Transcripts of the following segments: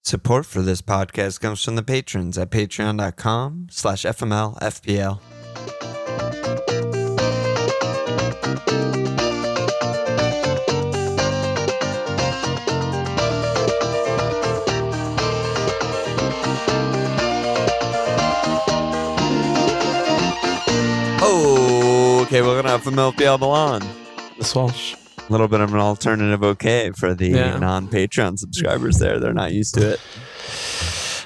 Support for this podcast comes from the patrons at patreon.com/FMLFPL. Okay, welcome to FMLFPL Milan. This Walsh. A little bit of an alternative okay for the non-Patreon subscribers there. They're not used to it.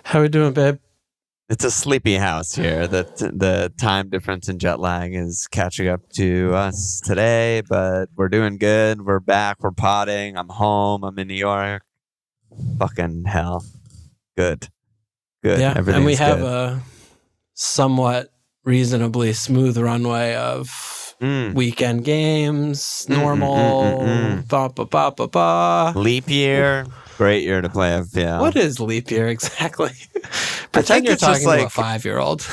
How we doing, babe? It's a sleepy house here. The time difference and jet lag is catching up to us today, but we're doing good. We're back. We're potting. I'm home. I'm in New York. Fucking hell. Good. Yeah, and we have good. a somewhat reasonably smooth runway of weekend games, normal, leap year. Great year to play FPL. What is leap year exactly? I think you're it's just talking like to a 5-year-old.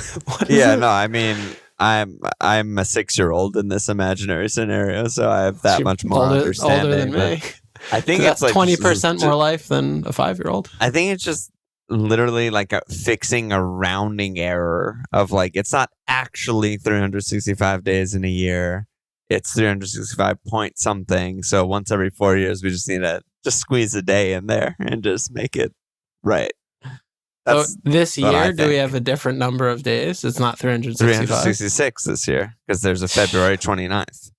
No, I mean, I'm a 6-year-old in this imaginary scenario, so I have that much more understanding. Older than me. I think that's it's like 20% more life than a 5-year-old. I think it's just literally like fixing a rounding error of like, it's not actually 365 days in a year. It's 365 point something. So once every 4 years, we just need to just squeeze a day in there and just make it right. So this year, do we have a different number of days? It's not 365? 366 this year because there's a February 29th.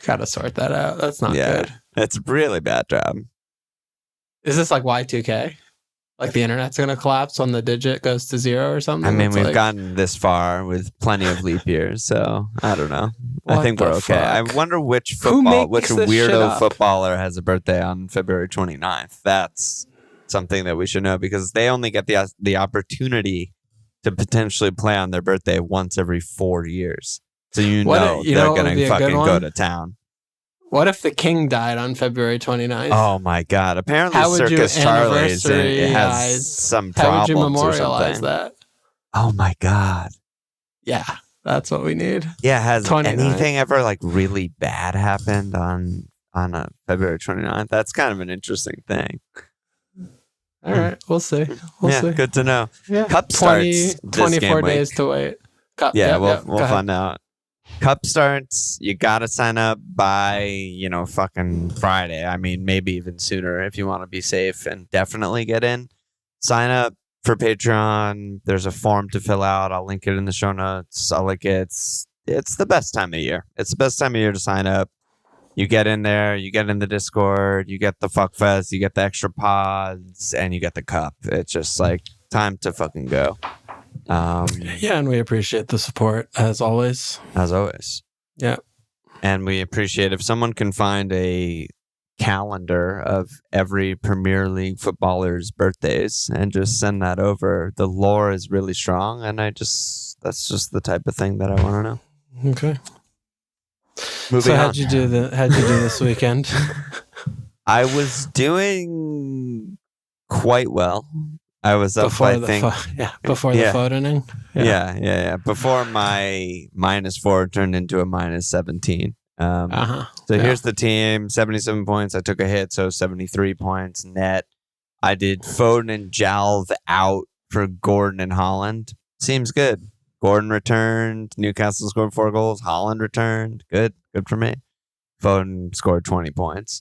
Gotta sort that out. That's not good. It's a really bad job. Is this like Y2K? Like the internet's going to collapse when the digit goes to 0 or something? I mean, we've gotten this far with plenty of leap years, so I don't know. I think we're okay. Fuck? I wonder which weirdo footballer has a birthday on February 29th. That's something that we should know because they only get the opportunity to potentially play on their birthday once every 4 years. So they're going to fucking go to town. What if the king died on February 29th? Oh my God. Apparently Circus Charlie's has some problems. How would you memorialize or something. that? Oh my God. Yeah, that's what we need. Yeah, has anything ever like really bad happened on a February 29th? That's kind of an interesting thing. All right, we'll see. We'll see. Good to know. Yeah. Cup starts 24 days to wait. Cup. Yeah, we'll find out. Cup starts, you gotta sign up by, fucking Friday. I mean, maybe even sooner if you want to be safe and definitely get in. Sign up for Patreon. There's a form to fill out. I'll link it in the show notes. I'll link it. It's the best time of year. It's the best time of year to sign up. You get in there, you get in the Discord, you get the fuck fest, you get the extra pods, and you get the cup. It's just like time to fucking go. And we appreciate the support as always. Yeah. And we appreciate if someone can find a calendar of every Premier League footballer's birthdays and just send that over. The lore is really strong, and that's just the type of thing that I want to know. Okay. Moving on. How'd you do this weekend? I was doing quite well. I was up, before the photo inning. Yeah. Before my -4 turned into a -17. Here's the team: 77 points. I took a hit, so 73 points net. I did Foden and Jalv out for Gordon and Holland. Seems good. Gordon returned. Newcastle scored 4 goals. Holland returned. Good for me. Foden scored 20 points.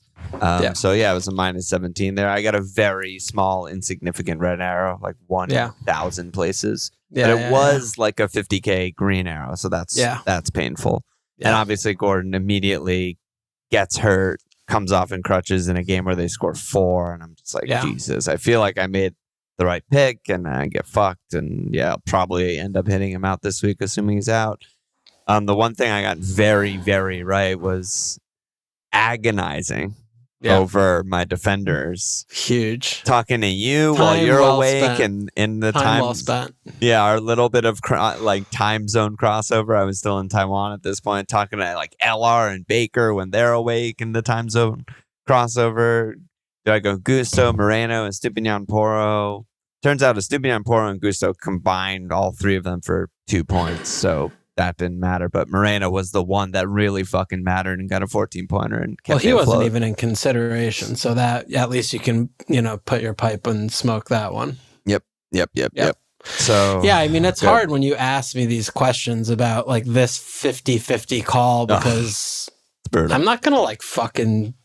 So it was a -17 there. I got a very small, insignificant red arrow, like 1,000 places. But it was like a 50K green arrow, so that's painful. Yeah. And obviously Gordon immediately gets hurt, comes off in crutches in a game where they score 4, and I'm just like, Jesus, I feel like I made the right pick, and I get fucked, and I'll probably end up hitting him out this week, assuming he's out. The one thing I got very, very right was agonizing over my defenders. Huge. Talking to you while you're awake and in the time well spent. Yeah, our little bit of time zone crossover. I was still in Taiwan at this point, talking to like LR and Baker when they're awake in the time zone crossover. Do I go Gusto, Moreno, and Stupinian Poro? Turns out Stupinian Poro and Gusto combined all 3 of them for 2 points. So that didn't matter. But Moreno was the one that really fucking mattered and got a 14-pointer and kept he wasn't afloat. even in consideration. So that at least you can, put your pipe and smoke that one. Yep. So yeah, I mean, it's hard when you ask me these questions about like this 50-50 call because I'm not going to like fucking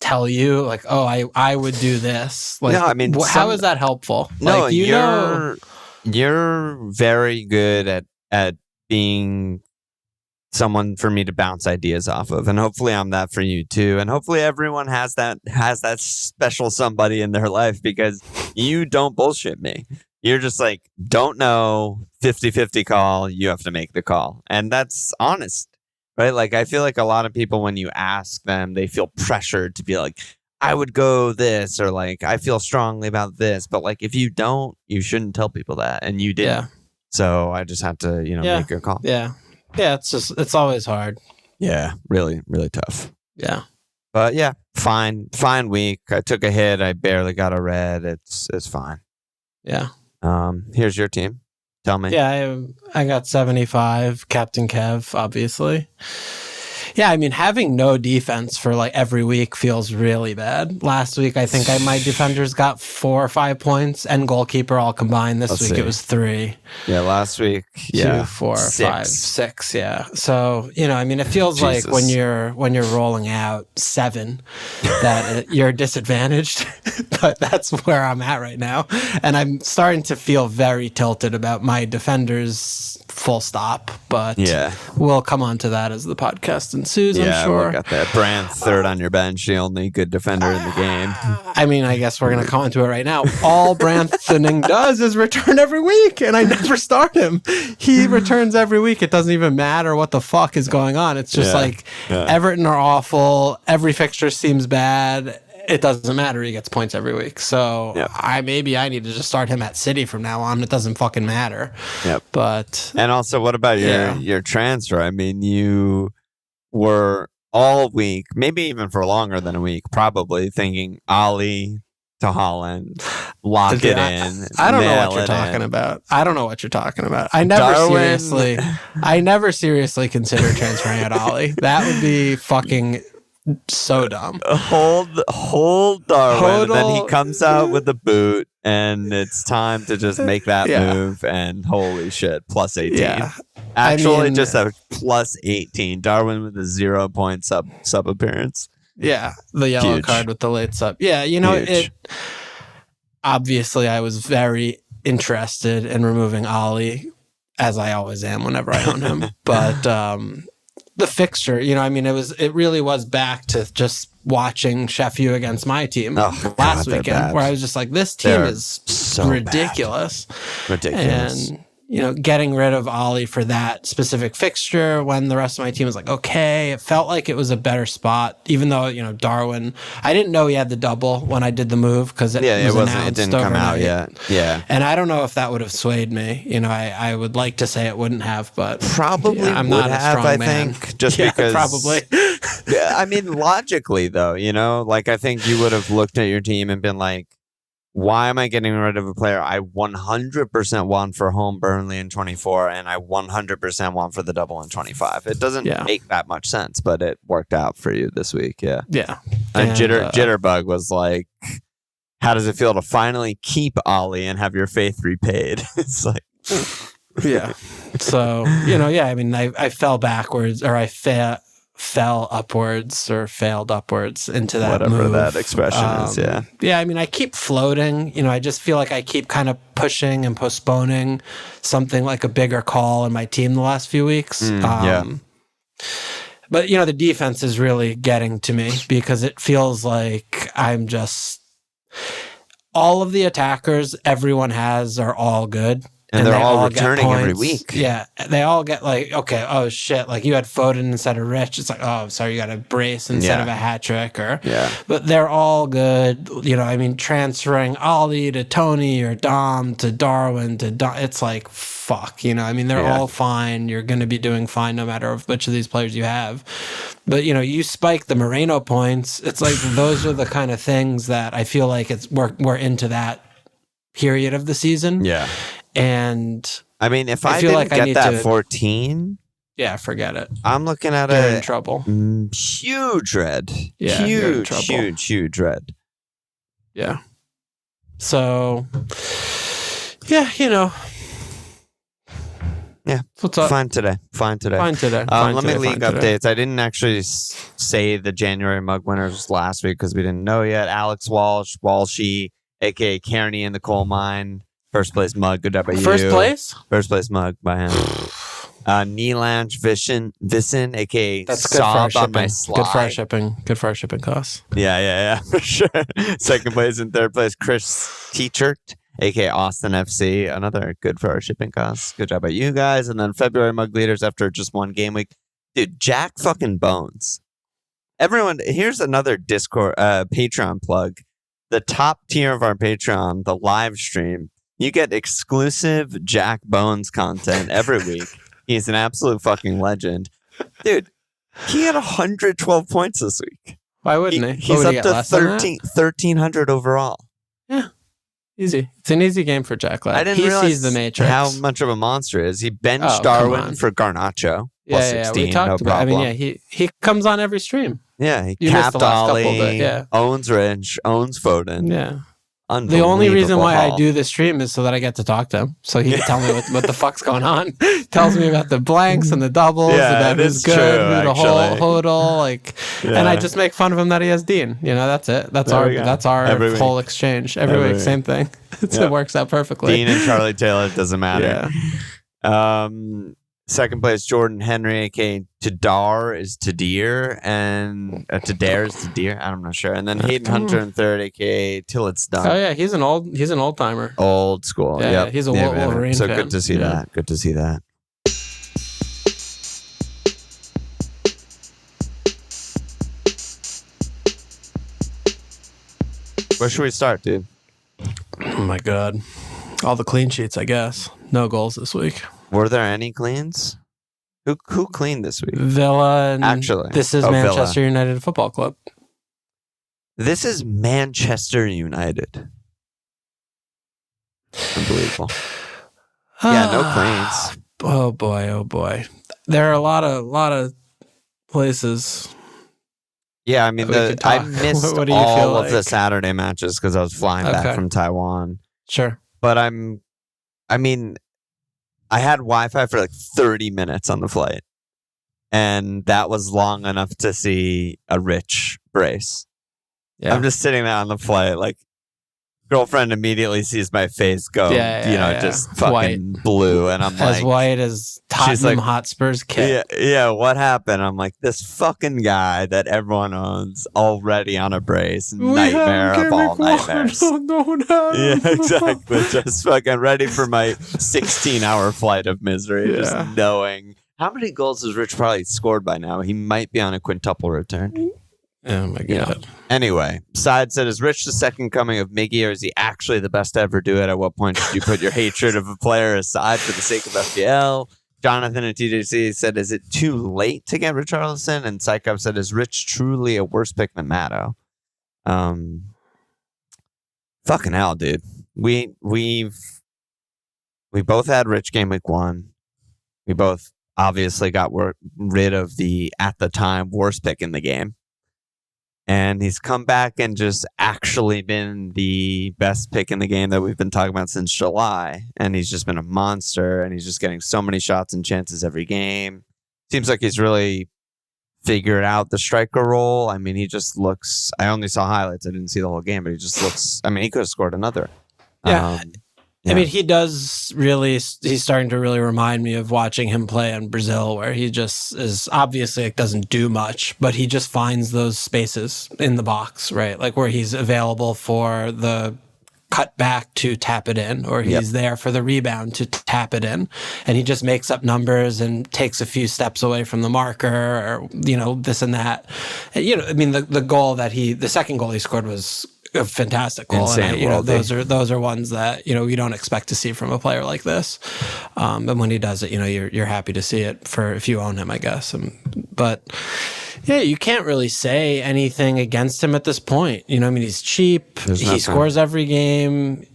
tell you like, oh, I would do this. Like, no, I mean, how is that helpful? No, like, you're very good at being someone for me to bounce ideas off of, and hopefully I'm that for you too, and hopefully everyone has that special somebody in their life, because you don't bullshit me. You're just like, don't know, 50-50 call, you have to make the call, and that's honest, right? Like, I feel like a lot of people, when you ask them, they feel pressured to be like, I would go this, or like, I feel strongly about this, but like, if you don't, you shouldn't tell people that, and you didn't. So I just have to make a call. Yeah, it's always hard. Yeah, really, really tough. Yeah. But yeah, fine week. I took a hit. I barely got a red. It's fine. Yeah. Here's your team. Tell me. Yeah, I got 75, Captain Kev, obviously. Yeah, I mean, having no defense for like every week feels really bad. Last week, I think my defenders got 4 or 5 points and goalkeeper all combined. This week, it was 3. Yeah, last week, 2, 4, 5, 6. Yeah. So, I mean, it feels like when you're rolling out 7 that you're disadvantaged, but that's where I'm at right now. And I'm starting to feel very tilted about my defenders, full stop. But we'll come on to that as the podcast ensues, I'm sure. We got that. Brand third on your bench, the only good defender in the game. I mean, I guess we're going to come into it right now. All Bransoning does is return every week, and I never start him. He returns every week. It doesn't even matter what the fuck is going on. It's just Everton are awful. Every fixture seems bad. It doesn't matter. He gets points every week. So I need to just start him at City from now on. It doesn't fucking matter. Yep. But and also, what about your transfer? I mean, you were all week, maybe even for longer than a week, probably thinking Ollie to Holland, lock it in. I don't know what you're talking about. I don't know what you're talking about. I never seriously considered transferring at Ollie. That would be fucking so dumb. Hold Darwin, and then he comes out with the boot, and it's time to just make that move. And holy shit, plus 18. Yeah. Actually, just a plus 18. Darwin with a 0 point sub appearance. Yeah, the yellow card with the late sub. Yeah, it. Obviously, I was very interested in removing Ollie, as I always am whenever I own him. But the fixture, it really was back to just watching Sheffield against my team last weekend, where I was just like, this team is so ridiculous. Ridiculous. And getting rid of Ollie for that specific fixture when the rest of my team was like, okay, it felt like it was a better spot, even though, Darwin, I didn't know he had the double when I did the move because it didn't come out yet. Yeah. And I don't know if that would have swayed me. I would like to say it wouldn't have, but probably I'm would not a have, strong I man. think, just because. Probably. I mean, logically though, like I think you would have looked at your team and been like, why am I getting rid of a player I 100% want for home Burnley in 24 and I 100% want for the double in 25? It doesn't make that much sense, but it worked out for you this week. Yeah. Yeah. And Jitterbug was like, how does it feel to finally keep Ollie and have your faith repaid? It's like, yeah. So, I mean, I fell backwards, or I fell upwards or failed upwards into that whatever move. That expression is. Yeah, I mean, I keep floating. I just feel like I keep kind of pushing and postponing something like a bigger call in my team the last few weeks. But the defense is really getting to me because it feels like I'm just all of the attackers everyone has are all good. And they're all returning every week. Yeah. They all get like, okay, oh shit, like you had Foden instead of Rich. It's like, oh, sorry, you got a brace instead of a hat trick. But they're all good. Transferring Ollie to Tony or Dom to Darwin to Dom. It's like, fuck, they're all fine. You're going to be doing fine no matter which of these players you have. But, you spike the Moreno points. It's like, those are the kind of things that I feel like we're into that period of the season. Yeah. And I mean, if I didn't get that 14, yeah, forget it. I'm looking at You're in trouble. Huge red. Yeah, huge red. Yeah. So, yeah, Yeah. What's up? Fine today. Let me league updates. I didn't actually say the January mug winners last week because we didn't know yet. Alex Walsh, Walshy, a.k.a. Kearney in the coal mine. First place mug. Good job by you. First place? First place mug by him. Neelanch Vissen, a.k.a. That's good for our Sob on my shipping. slide. Good for our shipping costs. Yeah, for sure. Second place and third place, Chris Teachert, a.k.a. Austin FC. Another good for our shipping costs. Good job by you guys. And then February mug leaders after just one game week. Dude, Jack fucking Bones. Everyone, here's another Discord, Patreon plug. The top tier of our Patreon, the live stream, you get exclusive Jack Bones content every week. He's an absolute fucking legend. Dude, he had 112 points this week. Why wouldn't he? He's up to 1,300 overall. Yeah. Easy. It's an easy game for Jack Lad. I didn't realize sees the Matrix. How much of a monster is. He benched Darwin for Garnacho. Plus 16, we talked about it. I mean, he comes on every stream. Yeah, he capped Ollie, owns Rich, owns Foden. Yeah. The only reason why I do this stream is so that I get to talk to him. So he can tell me what the fuck's going on. Tells me about the blanks and the doubles, about who's good, who to hodl, and I just make fun of him that he has Dean. That's it. That's our whole exchange. Every week, same thing. It works out perfectly. Dean and Charlie Taylor, it doesn't matter. Yeah. Second place, Jordan Henry, aka Tadar is Tadir, and Tadare is Tadir. I'm not sure. And then Hayden Hunter in third, aka Till It's Done. Oh yeah, he's an old timer. Old school. Yeah, he's a Wolverine fan. So fan. good to see that. Good to see that. Where should we start, dude? Oh my god, all the clean sheets, I guess. No goals this week. Were there any cleans? Who cleaned this week? Villa. And this is Manchester Villa. United Football Club. This is Manchester United. Unbelievable. Yeah, no cleans. Oh boy. There are a lot of places. Yeah, I mean, I missed all of the Saturday matches because I was flying back from Taiwan. Sure. But I had Wi-Fi for 30 minutes on the flight. And that was long enough to see a Rich brace. Yeah. I'm just sitting there on the flight, girlfriend immediately sees my face go, just fucking white. Blue. And I'm as white as Tottenham Hotspur's kit. Yeah, what happened? I'm like, this fucking guy that everyone owns already on a brace. Nightmare of all nightmares. Yeah, exactly. Just fucking ready for my 16-hour flight of misery. Yeah. Just knowing. How many goals has Rich probably scored by now? He might be on a quintuple return. Oh my god. Anyway, Side said, is Rich the second coming of Miggy, or is he actually the best to ever do it? At what point should you put your hatred of a player aside for the sake of FPL? Jonathan at TJC said, is it too late to get Richarlison? And Psychop said, is Rich truly a worse pick than Matto? Fucking hell, dude. We both had Rich game week 1. We both obviously got rid of the, at the time, worst pick in the game. And he's come back and just actually been the best pick in the game that we've been talking about since July. And he's just been a monster, and he's just getting so many shots and chances every game. Seems like he's really figured out the striker role. I mean, he just looks, I only saw highlights. I didn't see the whole game, but he just looks, I mean, he could have scored another. Yeah. I mean, he does really, he's starting to really remind me of watching him play in Brazil, where he just is obviously doesn't do much, but he just finds those spaces in the box, right? Where he's available for the cut back to tap it in, or he's there for the rebound to tap it in. And he just makes up numbers and takes a few steps away from the marker, or, this and that. And, I mean, the second goal he scored was a fantastic goal. Insane. And those are ones that we don't expect to see from a player like this. And when he does it, you're happy to see it for if you own him, I guess. But Yeah, you can't really say anything against him at this point. You know, I mean, he's cheap. He scores every game.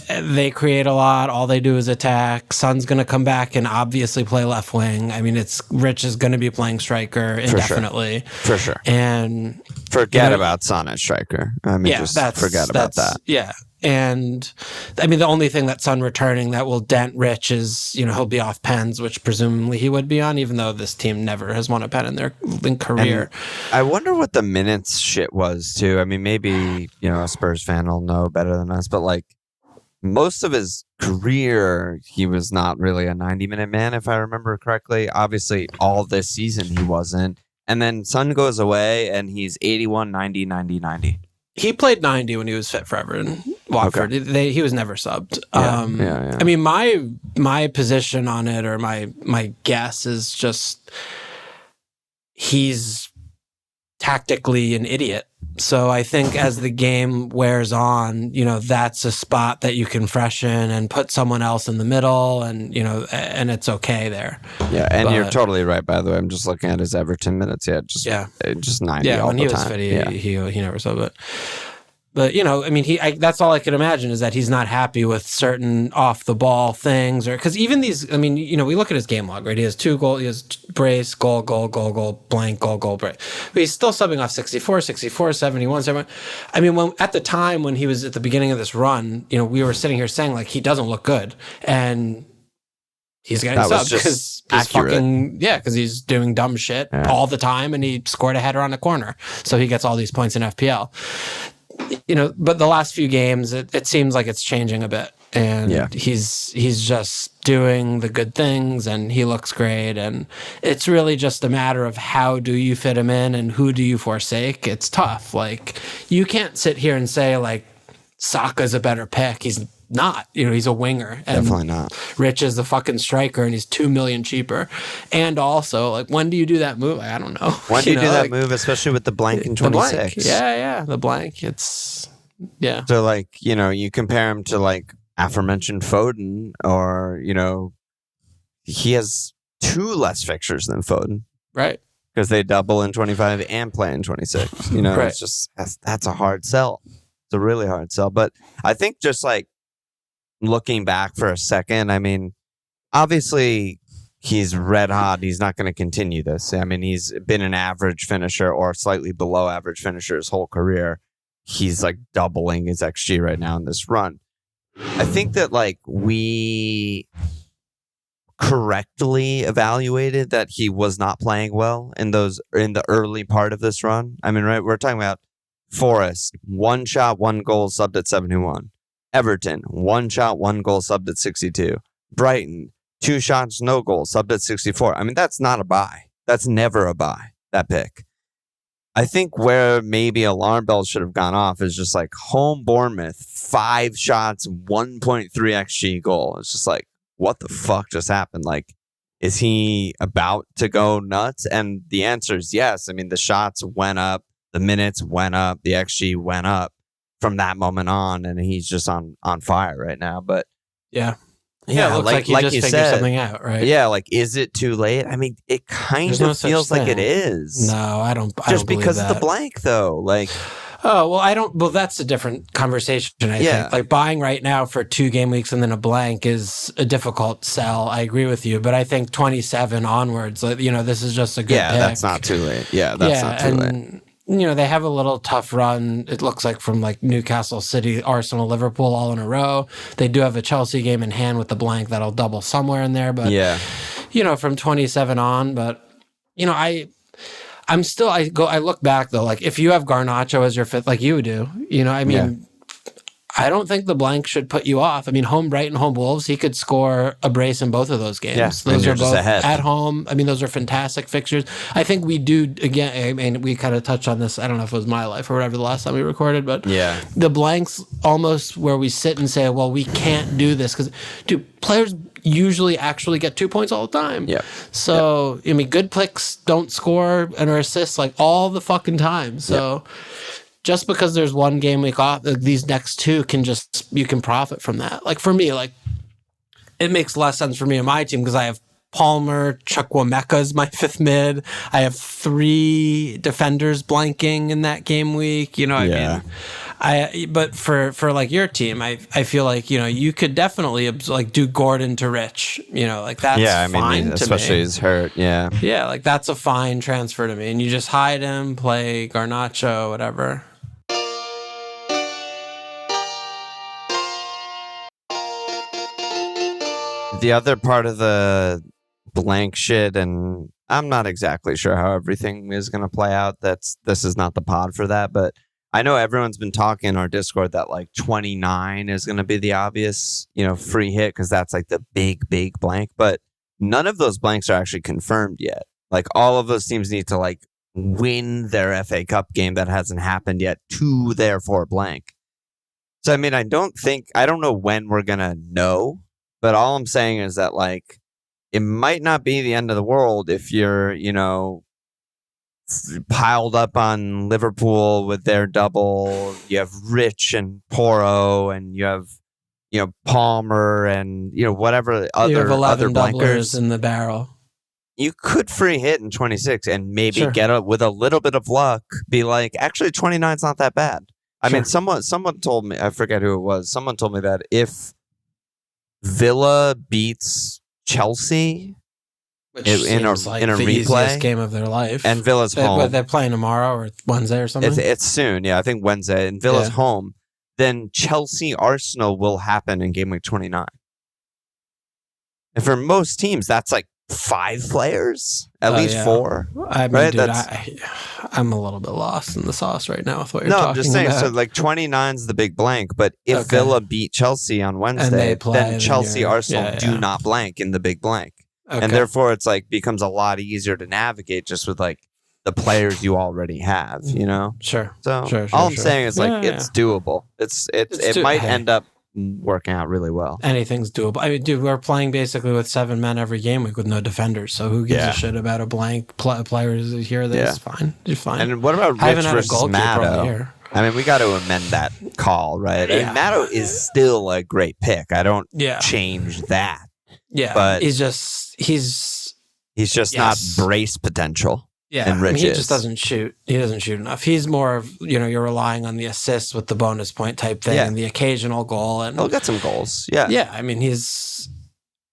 They create a lot. All they do is attack. Son's going to come back and obviously play left wing. I mean, Rich is going to be playing striker indefinitely. For sure. And forget about Son at striker. I mean, just forget about that. Yeah. And I mean, the only thing that Son returning that will dent Rich is, he'll be off pens, which presumably he would be on, even though this team never has won a pen in their career. And I wonder what the minutes shit was too. I mean, maybe, a Spurs fan will know better than us, but like most of his career, he was not really a 90-minute man, if I remember correctly. Obviously, all this season he wasn't. And then Son goes away and he's 81, 90, 90, 90. He played 90 when he was fit for Everton. Watford. Okay. He was never subbed. Yeah. I mean, my position on it, or my guess, is just he's tactically an idiot. So I think as the game wears on, that's a spot that you can freshen and put someone else in the middle, and and it's okay there. Yeah, and you're totally right. By the way, I'm just looking at his Everton minutes. Just 90. Yeah, all when the he time. was fit, he never subbed it. But, I mean, that's all I can imagine is that he's not happy with certain off-the-ball things. Because even these, I mean, we look at his game log, right? He has 2 goals, he has brace, goal, blank, goal, brace. But he's still subbing off 64, 71, 71. I mean, at the time when he was at the beginning of this run, we were sitting here saying, like, he doesn't look good. And he's getting subbed because he's because he's doing dumb shit all the time, and he scored a header on a corner. So he gets all these points in FPL. But the last few games, it seems like it's changing a bit, and he's just doing the good things, and he looks great, and it's really just a matter of how do you fit him in and who do you forsake. It's tough. Like, you can't sit here and say like Saka's a better pick. He's not. He's a winger. And definitely not. Rich is the fucking striker, and he's $2 million cheaper. And also, like, when do you do that move? I don't know. When do you do that move, especially with the blank in 26? The blank. It's So like, you compare him to like aforementioned Foden, or he has 2 less fixtures than Foden, right? Because they double in 25 and play in 26. Right. It's just that's a hard sell. It's a really hard sell. But I think just like looking back for a second, I mean, obviously he's red hot. He's not going to continue this. I mean, he's been an average finisher or slightly below average finisher his whole career. He's like doubling his XG right now in this run. I think that like we correctly evaluated that he was not playing well in the early part of this run. I mean, right, we're talking about Forest, 1 shot, 1 goal, subbed at 71. Everton, 1 shot, 1 goal, subbed at 62. Brighton, 2 shots, no goal, subbed at 64. I mean, that's not a buy. That's never a buy, that pick. I think where maybe alarm bells should have gone off is just like home Bournemouth, 5 shots, 1.3 XG goal. It's just like, what the fuck just happened? Like, is he about to go nuts? And the answer is yes. I mean, the shots went up, the minutes went up, the XG went up from that moment on, and he's just on fire right now. But yeah, it looks like he just figured something out, right? Yeah, like, is it too late? I mean, it kind of feels like it is. No, I don't. Just because of the blank, though. Like, oh, well, I don't. Well, that's a different conversation. I think. Like, buying right now for 2 game weeks and then a blank is a difficult sell. I agree with you, but I think 27 onwards, this is just a good pick. That's not too late. Yeah, that's not too late. They have a little tough run, it looks like, from like Newcastle, City, Arsenal, Liverpool all in a row. They do have a Chelsea game in hand with the blank that'll double somewhere in there. But, from 27 on. But, I look back, though, like, if you have Garnacho as your fifth, like you do, I don't think the blank should put you off. I mean, home Brighton, home Wolves, he could score a brace in both of those games. Yeah, those are both at home. I mean, those are fantastic fixtures. I think we do, again, I mean, we kind of touched on this. I don't know if it was My Life or whatever the last time we recorded, but the blanks almost where we sit and say, well, we can't do this because, players usually actually get 2 points all the time. Yeah. So, I mean, good picks don't score and or assist like all the fucking time. So... just because there's 1 game week off, these next 2 you can profit from that. Like, for me, like, it makes less sense for me and my team because I have Palmer, Chukwuemeka's my 5th mid. I have 3 defenders blanking in that game week. You know, I mean, but for like your team, I feel like, you know, you could definitely like do Gordon to Rich. You know, like that's fine, especially he's hurt. Yeah, like that's a fine transfer to me, and you just hide him, play Garnacho, whatever. The other part of the blank shit, and I'm not exactly sure how everything is going to play out. This is not the pod for that, but I know everyone's been talking in our Discord that like 29 is going to be the obvious, you know, free hit because that's like the big blank. But none of those blanks are actually confirmed yet. Like all of those teams need to like win their FA Cup game that hasn't happened yet to therefore blank. So I mean, I don't know when we're going to know. But all I'm saying is that, like, it might not be the end of the world if you're, you know, piled up on Liverpool with their double. You have Rich and Porro, and you have, you know, Palmer, and, you know, whatever other you have 11 blankers in the barrel. You could free hit in 26 and maybe with a little bit of luck, be like, actually, 29's not that bad. I mean, someone told me, I forget who it was. Someone told me that if Villa beats Chelsea in a replay game of their life, and Villa's home. They're playing tomorrow or Wednesday or something. It's soon, yeah. I think Wednesday, and Villa's home. Then Chelsea Arsenal will happen in game week 29. And for most teams, that's like 5 players, at least 4. I mean, right? Dude, I'm a little bit lost in the sauce right now with what you're talking about. No, I'm just saying, so like 29's the big blank, but if Villa beat Chelsea on Wednesday, then Chelsea Arsenal do not blank in the big blank. Okay. And therefore, it's like becomes a lot easier to navigate just with like the players you already have, you know? Sure. So all I'm saying is like it's doable. It might end up working out really well. Anything's doable. I mean, dude, we're playing basically with 7 men every game week with no defenders. So who gives a shit about a blank players here? That's fine. You're fine. And what about Rich versus Matto? I mean, we got to amend that call, right? I mean, Matto is still a great pick. I don't change that. Yeah, but he's just not brace potential. Yeah, I mean, he just doesn't shoot. He doesn't shoot enough. He's more of, you know, you're relying on the assists with the bonus point type thing and the occasional goal. And he'll get some goals. Yeah. Yeah, I mean,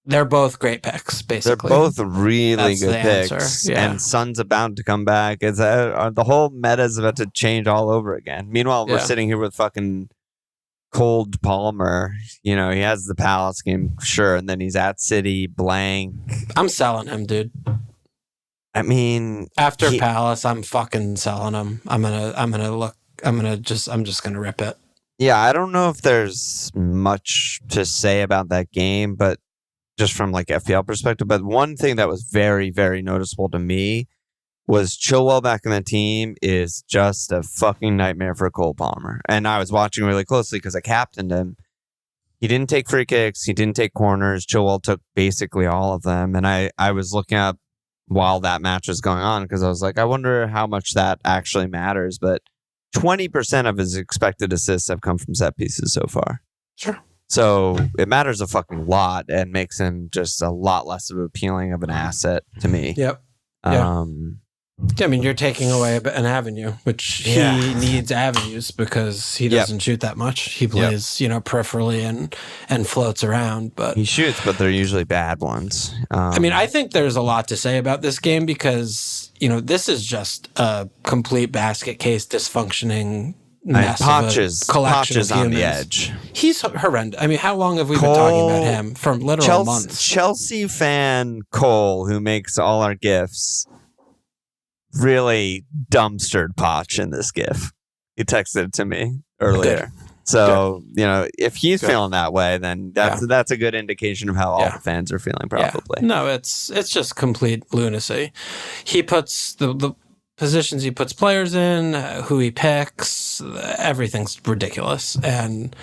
they're both great picks, basically. They're both really good picks. Yeah. And Son's about to come back. The whole meta is about to change all over again. Meanwhile, we're sitting here with fucking cold Palmer. You know, he has the Palace game, sure, and then he's at City, blank. I'm selling him, dude. I mean, after Palace, I'm fucking selling him. I'm just gonna rip it. Yeah, I don't know if there's much to say about that game, but just from like FPL perspective. But one thing that was very, very noticeable to me was Chilwell back in the team is just a fucking nightmare for Cole Palmer. And I was watching really closely because I captained him. He didn't take free kicks. He didn't take corners. Chilwell took basically all of them. And I was looking up while that match was going on because I was like, I wonder how much that actually matters. But 20% of his expected assists have come from set pieces so far. Sure. So it matters a fucking lot and makes him just a lot less of appealing of an asset to me. Yep. I mean, you're taking away an avenue, which he needs avenues because he doesn't shoot that much. He plays, you know, peripherally and floats around. But he shoots, but they're usually bad ones. I mean, I think there's a lot to say about this game because, you know, this is just a complete basket case dysfunctioning mess Poch on the edge. He's horrendous. I mean, how long have we been talking about him? For literal months. Chelsea fan Cole, who makes all our GIFs, really dumpstered Poch in this GIF. He texted it to me earlier. Good. So, you know, if he's feeling that way, then that's a good indication of how all the fans are feeling, probably. Yeah. No, it's just complete lunacy. He puts the positions he puts players in, who he picks, everything's ridiculous. And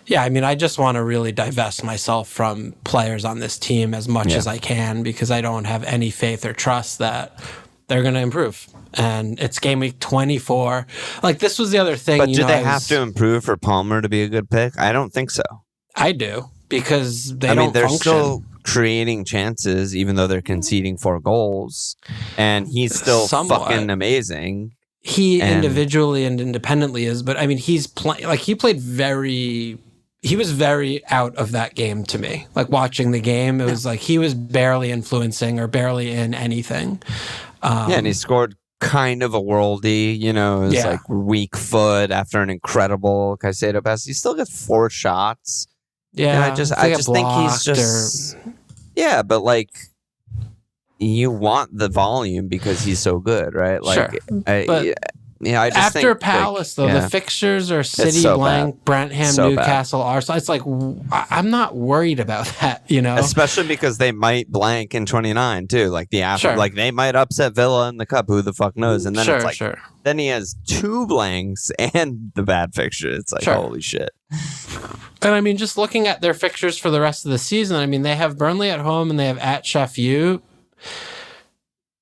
yeah, I mean, I just want to really divest myself from players on this team as much as I can because I don't have any faith or trust that they're going to improve. And it's game week 24. Like, this was the other thing. But do they have to improve for Palmer to be a good pick? I don't think so. I do, because they don't function. creating chances, even though they're conceding 4 goals, and he's still fucking amazing. He individually and independently is, but I mean, he played he was very out of that game to me. Like watching the game, it was like he was barely influencing or barely in anything. And he scored kind of a worldie, it was like weak foot after an incredible Caicedo pass. He still gets 4 shots. Yeah, and I just think he's just but like you want the volume because he's so good, right? Like, sure. I just after think, Palace, though, the fixtures are City, blank, Brentfam, Newcastle, Arsenal. It's like, I'm not worried about that, Especially because they might blank in 29, too. Like, like they might upset Villa in the Cup. Who the fuck knows? And then it's like, then he has 2 blanks and the bad fixture. It's like, holy shit. And I mean, just looking at their fixtures for the rest of the season, I mean, they have Burnley at home and they have at Sheffield.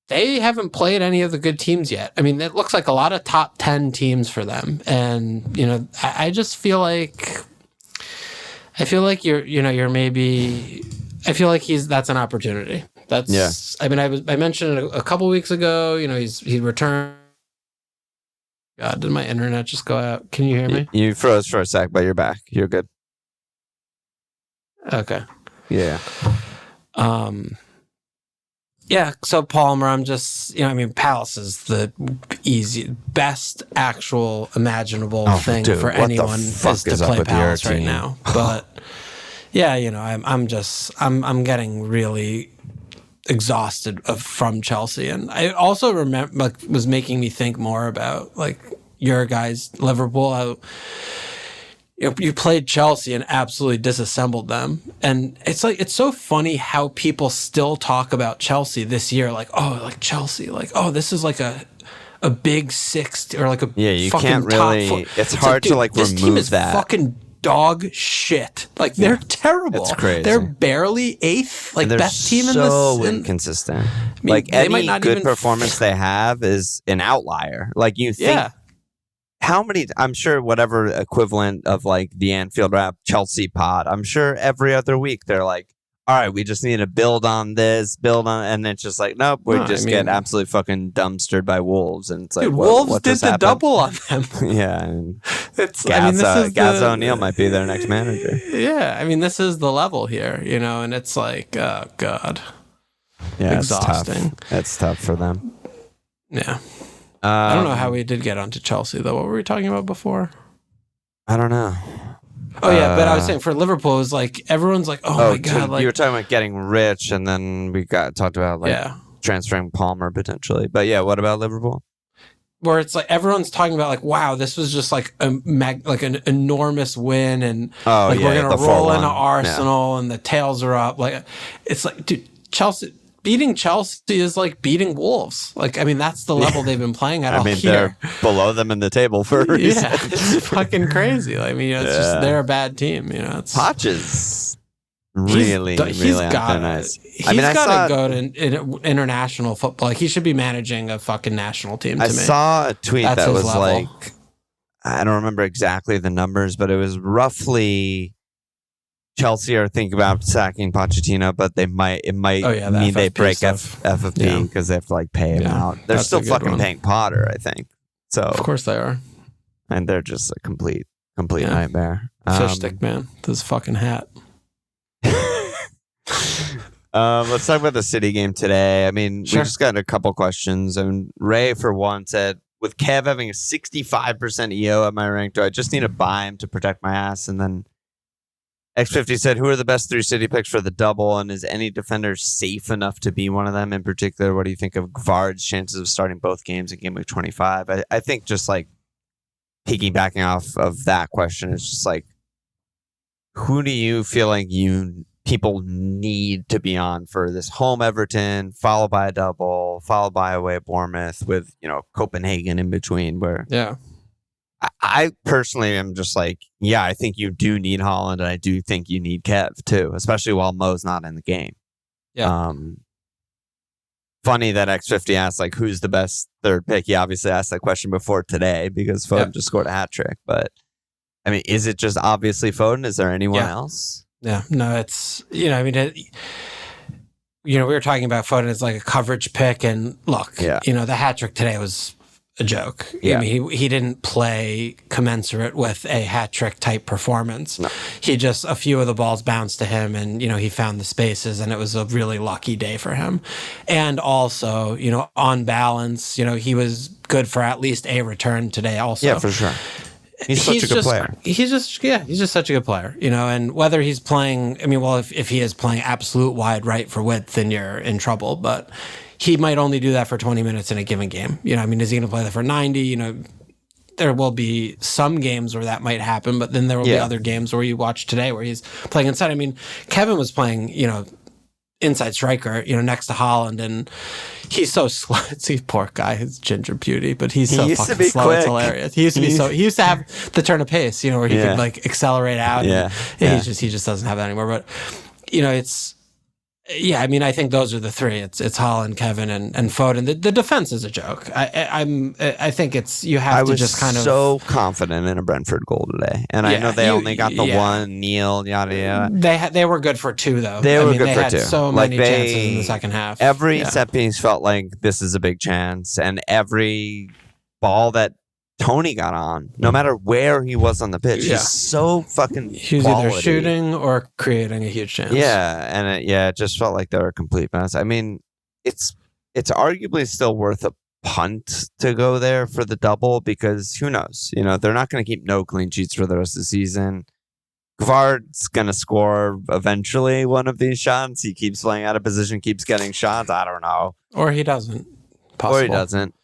They haven't played any of the good teams yet. I mean, it looks like a lot of top 10 teams for them. And, I just feel like, you're maybe, I feel like that's an opportunity. I mean, I mentioned it a couple weeks ago, he returned. God, did my internet just go out? Can you hear me? You froze for a sec, but you're back. You're good. Okay. Yeah. Yeah, so Palmer, I'm just, Palace is the best actual imaginable thing for anyone is to play Palace right now. But yeah, I'm getting really exhausted from Chelsea. And I also remember, was making me think more about like your guys, Liverpool. You played Chelsea and absolutely disassembled them. And it's like, it's so funny how people still talk about Chelsea this year. Like, oh, like Chelsea, like, oh, this is like a big 6 or like a you fucking can't really, it's hard to like this remove team is that. Fucking dog shit. Like they're terrible. It's crazy. They're barely 8th, like best team in this. So inconsistent. I mean, like any good performance they have is an outlier. Like you think, how many, I'm sure whatever equivalent of like the Anfield Wrap Chelsea pod, I'm sure every other week they're like, all right, we just need to build on this, and it's just like, nope, we get absolutely fucking dumpstered by Wolves. And it's like, Wolves what did the double on them. Yeah. And this is Gaza O'Neill might be their next manager. Yeah. I mean, this is the level here, and it's like, oh, God. Yeah. Exhausting. It's tough for them. Yeah. I don't know how we did get onto Chelsea, though. What were we talking about before? I don't know. Oh, yeah, but I was saying for Liverpool, it was like, everyone's like, oh my God. Like, you were talking about getting rich, and then we talked about transferring Palmer potentially. But yeah, what about Liverpool? Where it's like, everyone's talking about like, wow, this was just like an enormous win, and we're going to roll into Arsenal, and the tails are up. Like, it's like, dude, beating Chelsea is like beating Wolves. Like, I mean, that's the level they've been playing at all year. They're below them in the table for a reason. Yeah, it's fucking crazy. I mean, it's just, they're a bad team. It's Poch is really nice. He's got to go to international football. Like, he should be managing a fucking national team. I saw a tweet that was level. Like, I don't remember exactly the numbers, but it was roughly Chelsea are thinking about sacking Pochettino, but it might mean they break FFP because they have to like pay him out. They're still fucking paying Potter, I think. So of course they are, and they're just a complete nightmare. Fish stick, man. This fucking hat. Let's talk about the City game today. I mean, we just got a couple questions, and Ray for one said, with Kev having a 65% EO at my rank, do I just need to buy him to protect my ass? And then X50 said, who are the best 3 City picks for the double, and is any defender safe enough to be one of them? In particular, what do you think of Gvard's chances of starting both games in game week 25? I think just like piggybacking off of that question, it's just like, who do you feel like people need to be on for this home Everton, followed by a double, followed by away at Bournemouth with, Copenhagen in between, where I personally am just like, I think you do need Haaland, and I do think you need Kev too, especially while Mo's not in the game. Yeah. Funny that X50 asked like, who's the best third pick? He obviously asked that question before today because Foden just scored a hat trick. But I mean, is it just obviously Foden? Is there anyone else? Yeah, no, it's, you know, I mean, we were talking about Foden as like a coverage pick, and look, you know, the hat trick today was a joke. Yeah. I mean, he didn't play commensurate with a hat trick type performance. No. He just, a few of the balls bounced to him, and, you know, he found the spaces, and it was a really lucky day for him. And also, you know, on balance, you know, he was good for at least a return today also. Yeah, for sure. He's such a good player. He's just such a good player, you know, and whether he's playing, I mean, well, if he is playing absolute wide right for width, then you're in trouble, but he might only do that for 20 minutes in a given game. You know, I mean, is he going to play that for 90? You know, there will be some games where that might happen, but then there will be other games where you watch today where he's playing inside. I mean, Kevin was playing, you know, inside striker, you know, next to Haaland, and he's so slow. See, poor guy, his ginger beauty, but he's so fucking slow. Quick. It's hilarious. He used to be so. He used to have the turn of pace, you know, where he could like accelerate out. He just doesn't have that anymore. But you know, it's. Yeah, I mean, I think those are the three. It's Haaland, Kevin, and Foden. The defense is a joke. I think it's you have to just kind of. I was so confident in a Brentford goal today, and I know they only got the one. Neil, yada yada. They were good for two though. They were good for had two. So many chances in the second half. Every set piece felt like this is a big chance, and every ball that Tony got on, no matter where he was on the pitch, he's so fucking He was either shooting or creating a huge chance. Yeah, and it just felt like they were a complete mess. I mean, it's arguably still worth a punt to go there for the double, because who knows? You know, they're not going to keep no clean sheets for the rest of the season. Gvard's going to score eventually one of these shots. He keeps playing out of position, keeps getting shots. I don't know. Or he doesn't. Possible. Or he doesn't.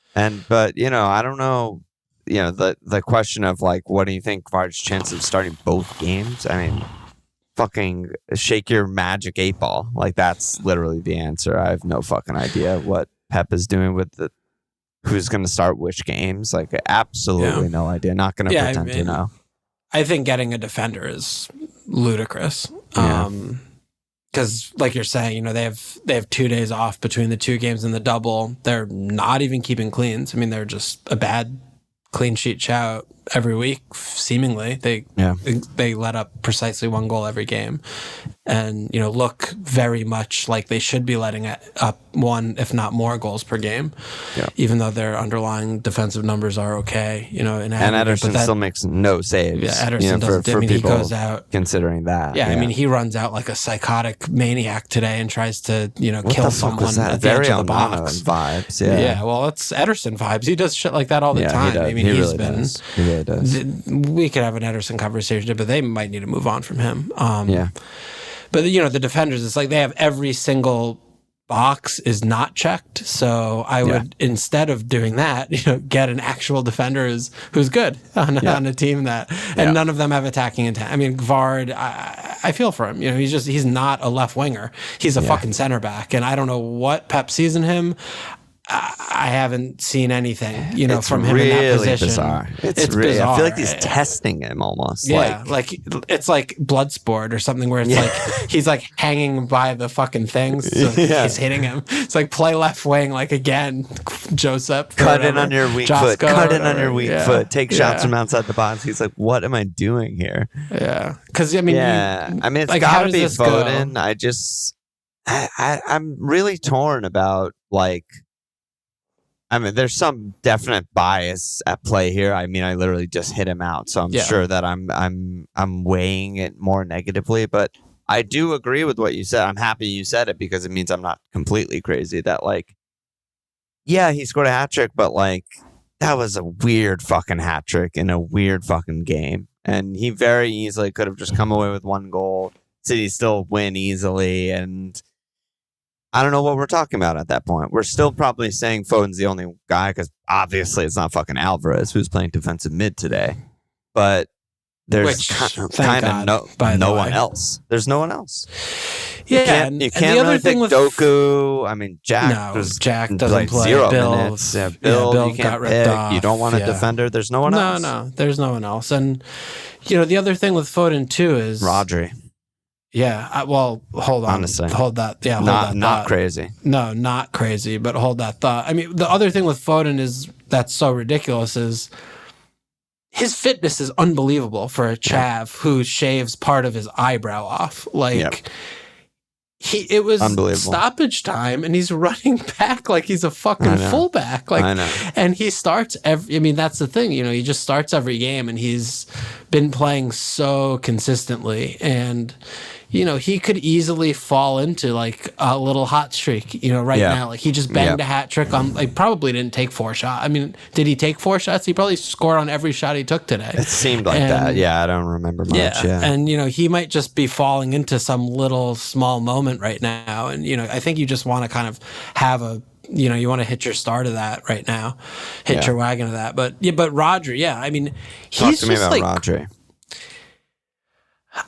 But, you know, I don't know. You know, the question of like, what do you think Gvard's chance of starting both games? I mean, fucking shake your magic 8-ball. Like, that's literally the answer. I have no fucking idea what Pep is doing with who's going to start which games. Like, absolutely no idea. Not going to pretend to know. I think getting a defender is ludicrous. Because, like you're saying, you know, they have 2 days off between the two games and the double. They're not even keeping cleans. I mean, they're just a bad clean sheet shout every week, seemingly. They let up precisely one goal every game, and you know, look very much like they should be letting up one, if not more, goals per game. Even though their underlying defensive numbers are okay, you know. And Ederson still makes no saves. Yeah, Ederson doesn't. I mean, he goes out considering that. I mean, he runs out like a psychotic maniac today and tries to, you know, kill someone at the edge of the box. Vibes. Well, it's Ederson vibes. He does shit like that all the time. I mean, he really does. We could have an Ederson conversation, but they might need to move on from him. But you know, the defenders, it's like they have every single box is not checked. So I would, instead of doing that, you know, get an actual defender who's good on a team that, and none of them have attacking intent. I mean, Gvard, I feel for him. You know, he's not a left winger. He's a fucking center back, and I don't know what Pep sees in him. I haven't seen anything, you know, from him in that position. Bizarre. It's bizarre. I feel like he's testing him almost. Like it's like Bloodsport or something where it's like he's like hanging by the fucking things, so he's hitting him. It's like play left wing, like again, Joseph. Cut in on your weak foot. Cut in on your weak foot. Take shots from outside the box. He's like, what am I doing here? Yeah, because I mean, I mean, it's like, gotta be Foden. I'm really torn about like. I mean, there's some definite bias at play here. I mean, I literally just hit him out, so I'm sure that I'm weighing it more negatively. But I do agree with what you said. I'm happy you said it because it means I'm not completely crazy. That like, yeah, he scored a hat trick, but like that was a weird fucking hat trick in a weird fucking game, and he very easily could have just come away with one goal. City still win easily, and. I don't know what we're talking about at that point. We're still probably saying Foden's the only guy because obviously it's not fucking Alvarez who's playing defensive mid today. But there's kind of no one else. There's no one else. Yeah, you can't really pick Doku. I mean, Jack doesn't like play. 0 Bill, minutes. Bill you can't pick. Off. You don't want a defender. There's no one else. No, there's no one else. And you know, the other thing with Foden too is Rodri. Yeah, well, hold on. Honestly. Hold that. Yeah, hold that thought. Not crazy. No, not crazy, but hold that thought. I mean, the other thing with Foden is that's so ridiculous is his fitness is unbelievable for a chav who shaves part of his eyebrow off. Like, it was stoppage time, and he's running back like he's a fucking fullback. Like, and he starts that's the thing, he just starts every game, and he's been playing so consistently, and he could easily fall into like a little hot streak, now. Like, he just banged a hat trick on, like, probably didn't take 4 shots. I mean, did he take 4 shots? He probably scored on every shot he took today. It seemed like that. Yeah, I don't remember much. Yeah. And, he might just be falling into some little small moment right now. And, I think you just want to kind of have you want to hit your star to that right now, hit your wagon to that. But Rodri, I mean, he's Talk to me about Rodri.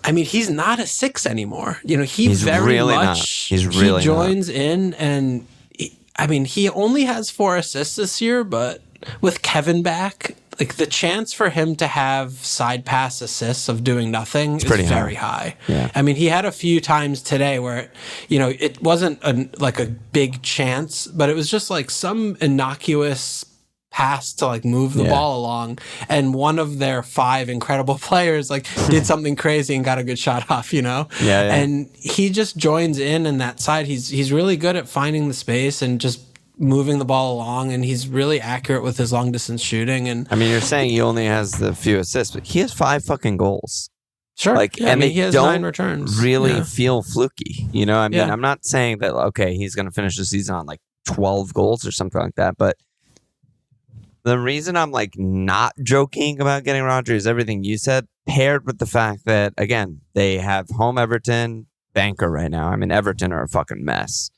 I mean, he's not a 6 anymore. He's very really much. He's really he joins in, and he only has 4 assists this year. But with Kevin back, like, the chance for him to have side pass assists of doing nothing is very high. Yeah. I mean, he had a few times today where it wasn't a big chance, but it was just like some innocuous pass to like move the ball along, and one of their 5 incredible players like did something crazy and got a good shot off, and he just joins in that side. He's really good at finding the space and just moving the ball along, and he's really accurate with his long distance shooting. And I mean, you're saying he only has the few assists, but he has 5 fucking goals. Sure. Like, and he has 9 returns. Really feel fluky. I'm not saying that he's going to finish the season on like 12 goals or something like that, but the reason I'm like not joking about getting Rodri is everything you said, paired with the fact that, again, they have home Everton, banker right now. I mean, Everton are a fucking mess,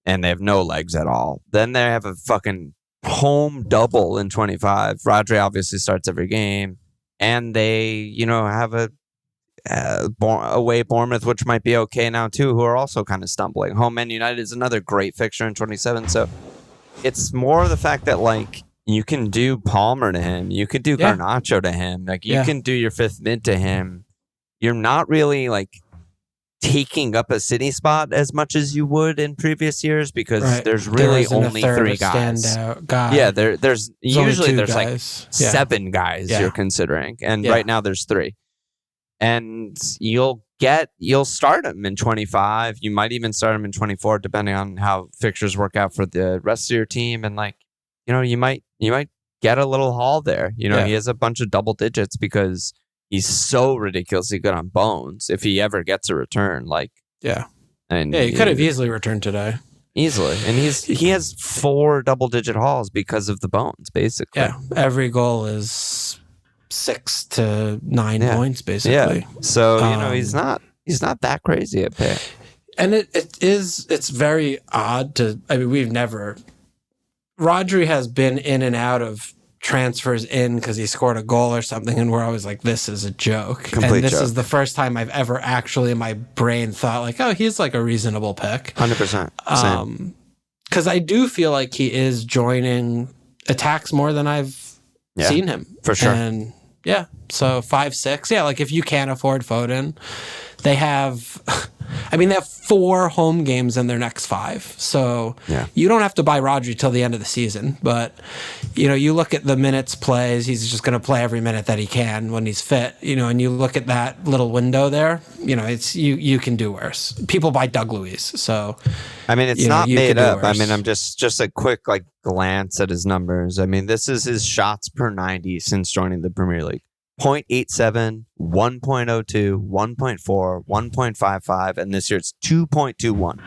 and they have no legs at all. Then they have a fucking home double in 25. Rodri obviously starts every game, and they, have a away Bournemouth, which might be okay now too, who are also kind of stumbling. Home Man United is another great fixture in 27. So it's more the fact that, like, you can do Palmer to him. You could do Garnacho to him. Like, you can do your 5th mid to him. You're not really like taking up a City spot as much as you would in previous years, because there's really only 3 guys. Yeah, there's usually there's like 7 guys you're considering, and right now there's 3. And you'll start him in 25. You might even start him in 24, depending on how fixtures work out for the rest of your team. And like, you might get a little haul there. He has a bunch of double digits because he's so ridiculously good on bones. If he ever gets a return, he could have easily returned today. Easily. And he has 4 double digit hauls because of the bones, basically. Yeah. Every goal is 6 to 9 points, basically. Yeah. So, he's not that crazy at pick. And it's very odd Rodri has been in and out of transfers in because he scored a goal or something, and we're always like, this is a joke. And this is the first time I've ever actually in my brain thought like, oh, he's like a reasonable pick. 100%. Because I do feel like he is joining attacks more than I've seen him. For sure. And so 5-6. Yeah, like if you can't afford Foden, they have 4 home games in their next 5. So you don't have to buy Rodri till the end of the season. But, you look at the minutes plays, he's just going to play every minute that he can when he's fit, and you look at that little window there, it's you can do worse. People buy Doug Luiz. So, it's not made up. I'm just a quick glance at his numbers. This is his shots per 90 since joining the Premier League. 0.87, 1.02, 1.4, 1.55, and this year it's 2.21.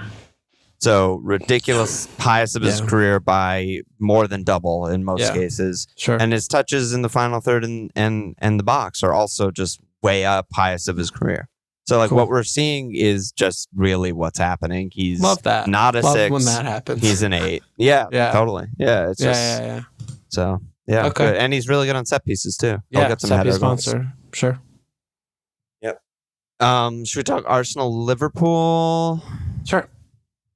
So ridiculous, highest of his career by more than double in most cases. Sure. And his touches in the final third and the box are also just way up, highest of his career. So what we're seeing is just really what's happening. He's not a 6 when that happens. He's an 8. Yeah, totally. Yeah, it's just so. Yeah, okay. Good. And he's really good on set pieces too. Yeah, get some set piece sponsor. Sure. Yep. Should we talk Arsenal Liverpool? Sure.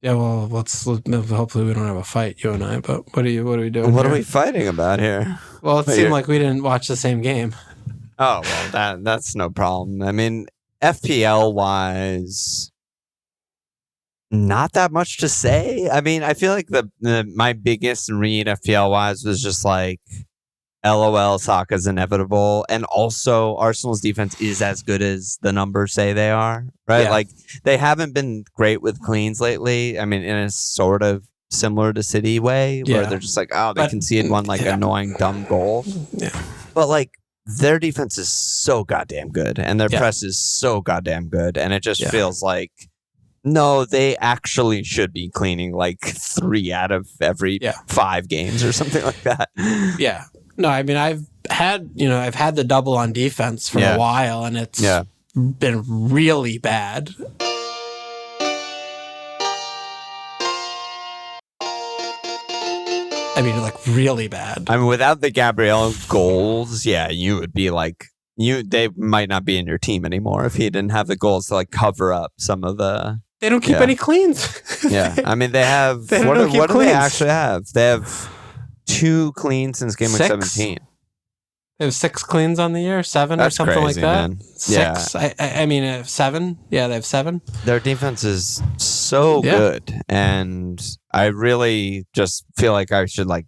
Yeah. Well, hopefully we don't have a fight, you and I. But what are we doing? What are we fighting about here? Well, it seemed like we didn't watch the same game. Oh well, that's no problem. FPL wise, not that much to say. I feel like my biggest read FPL wise was just like LOL, Saka's inevitable. And also, Arsenal's defense is as good as the numbers say they are, right? Yeah. Like, they haven't been great with cleans lately. I mean, in a sort of similar to City way, where they're just like, oh, they conceded one, like, annoying, dumb goal. Yeah. But, like, their defense is so goddamn good, and their press is so goddamn good, and it just feels like, no, they actually should be cleaning, like, 3 out of every 5 games or something like that. Yeah. No, I mean, I've had the double on defense for a while, and it's been really bad. I mean, like, really bad. I mean, without the Gabriel goals, you would be like, they might not be in your team anymore if he didn't have the goals to, like, cover up some of the... They don't keep any cleans. I mean, they have... what do they actually have? They have 2 cleans since game week 17. They have 6 cleans on the year, 7 That's or something crazy, like that. Man. 6. I mean, 7. Yeah, they have 7. Their defense is so good, and I really just feel like I should like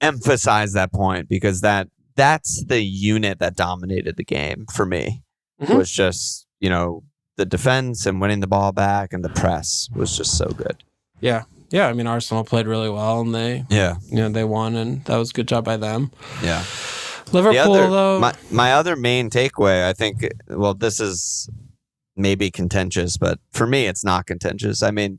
emphasize that point because that's the unit that dominated the game for me. Was just the defense and winning the ball back, and the press was just so good. Yeah. Yeah, I mean, Arsenal played really well, and they they won, and that was a good job by them. Yeah. Liverpool, though... My other main takeaway, I think, well, this is maybe contentious, but for me, it's not contentious. I mean,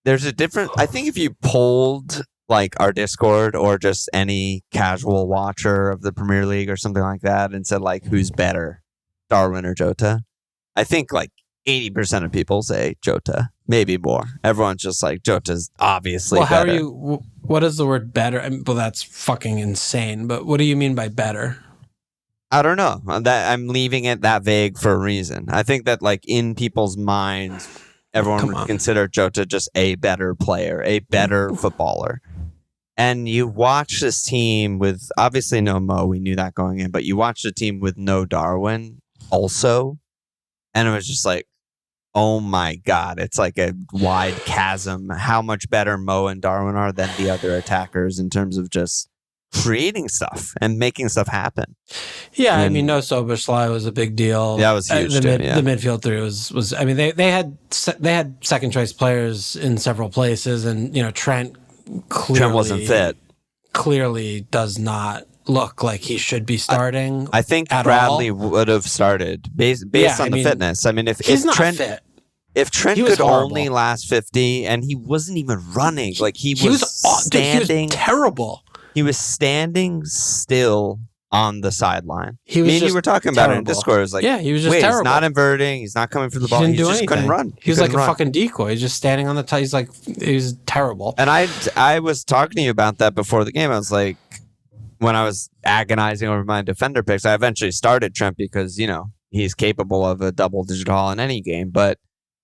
there's a different... I think if you polled, like, our Discord or just any casual watcher of the Premier League or something like that and said, like, who's better, Darwin or Jota? I think, like, 80% of people say Jota, maybe more. Everyone's just like, Jota's obviously better. How are you... What is the word better? I mean, well, that's fucking insane, but what do you mean by better? I don't know. I'm leaving it that vague for a reason. I think that, like, in people's minds, everyone would consider Jota just a better player, a better footballer. And you watch this team with, obviously no Mo, we knew that going in, but you watch the team with no Darwin also, and it was just like, oh my God, it's like a wide chasm. How much better Mo and Darwin are than the other attackers in terms of just creating stuff and making stuff happen. Yeah, I mean, no Soboslai was a big deal. That was huge. The midfield three was. I mean, they had second choice players in several places, and Trent wasn't fit. Clearly, does not look like he should be starting. I think Bradley would have started based on the fitness. I mean, if Trent fit. If Trent could only last 50 and he wasn't even running, like he was standing, he was terrible. He was standing still on the sideline. Me and you were talking about it in Discord. It was like, he was just terrible. He's not inverting. He's not coming for the ball. He just couldn't run. He was like a fucking decoy. He's just standing on the top. He was terrible. And I was talking to you about that before the game. I was like, when I was agonizing over my defender picks, I eventually started Trent because, he's capable of a double-digit haul in any game. But,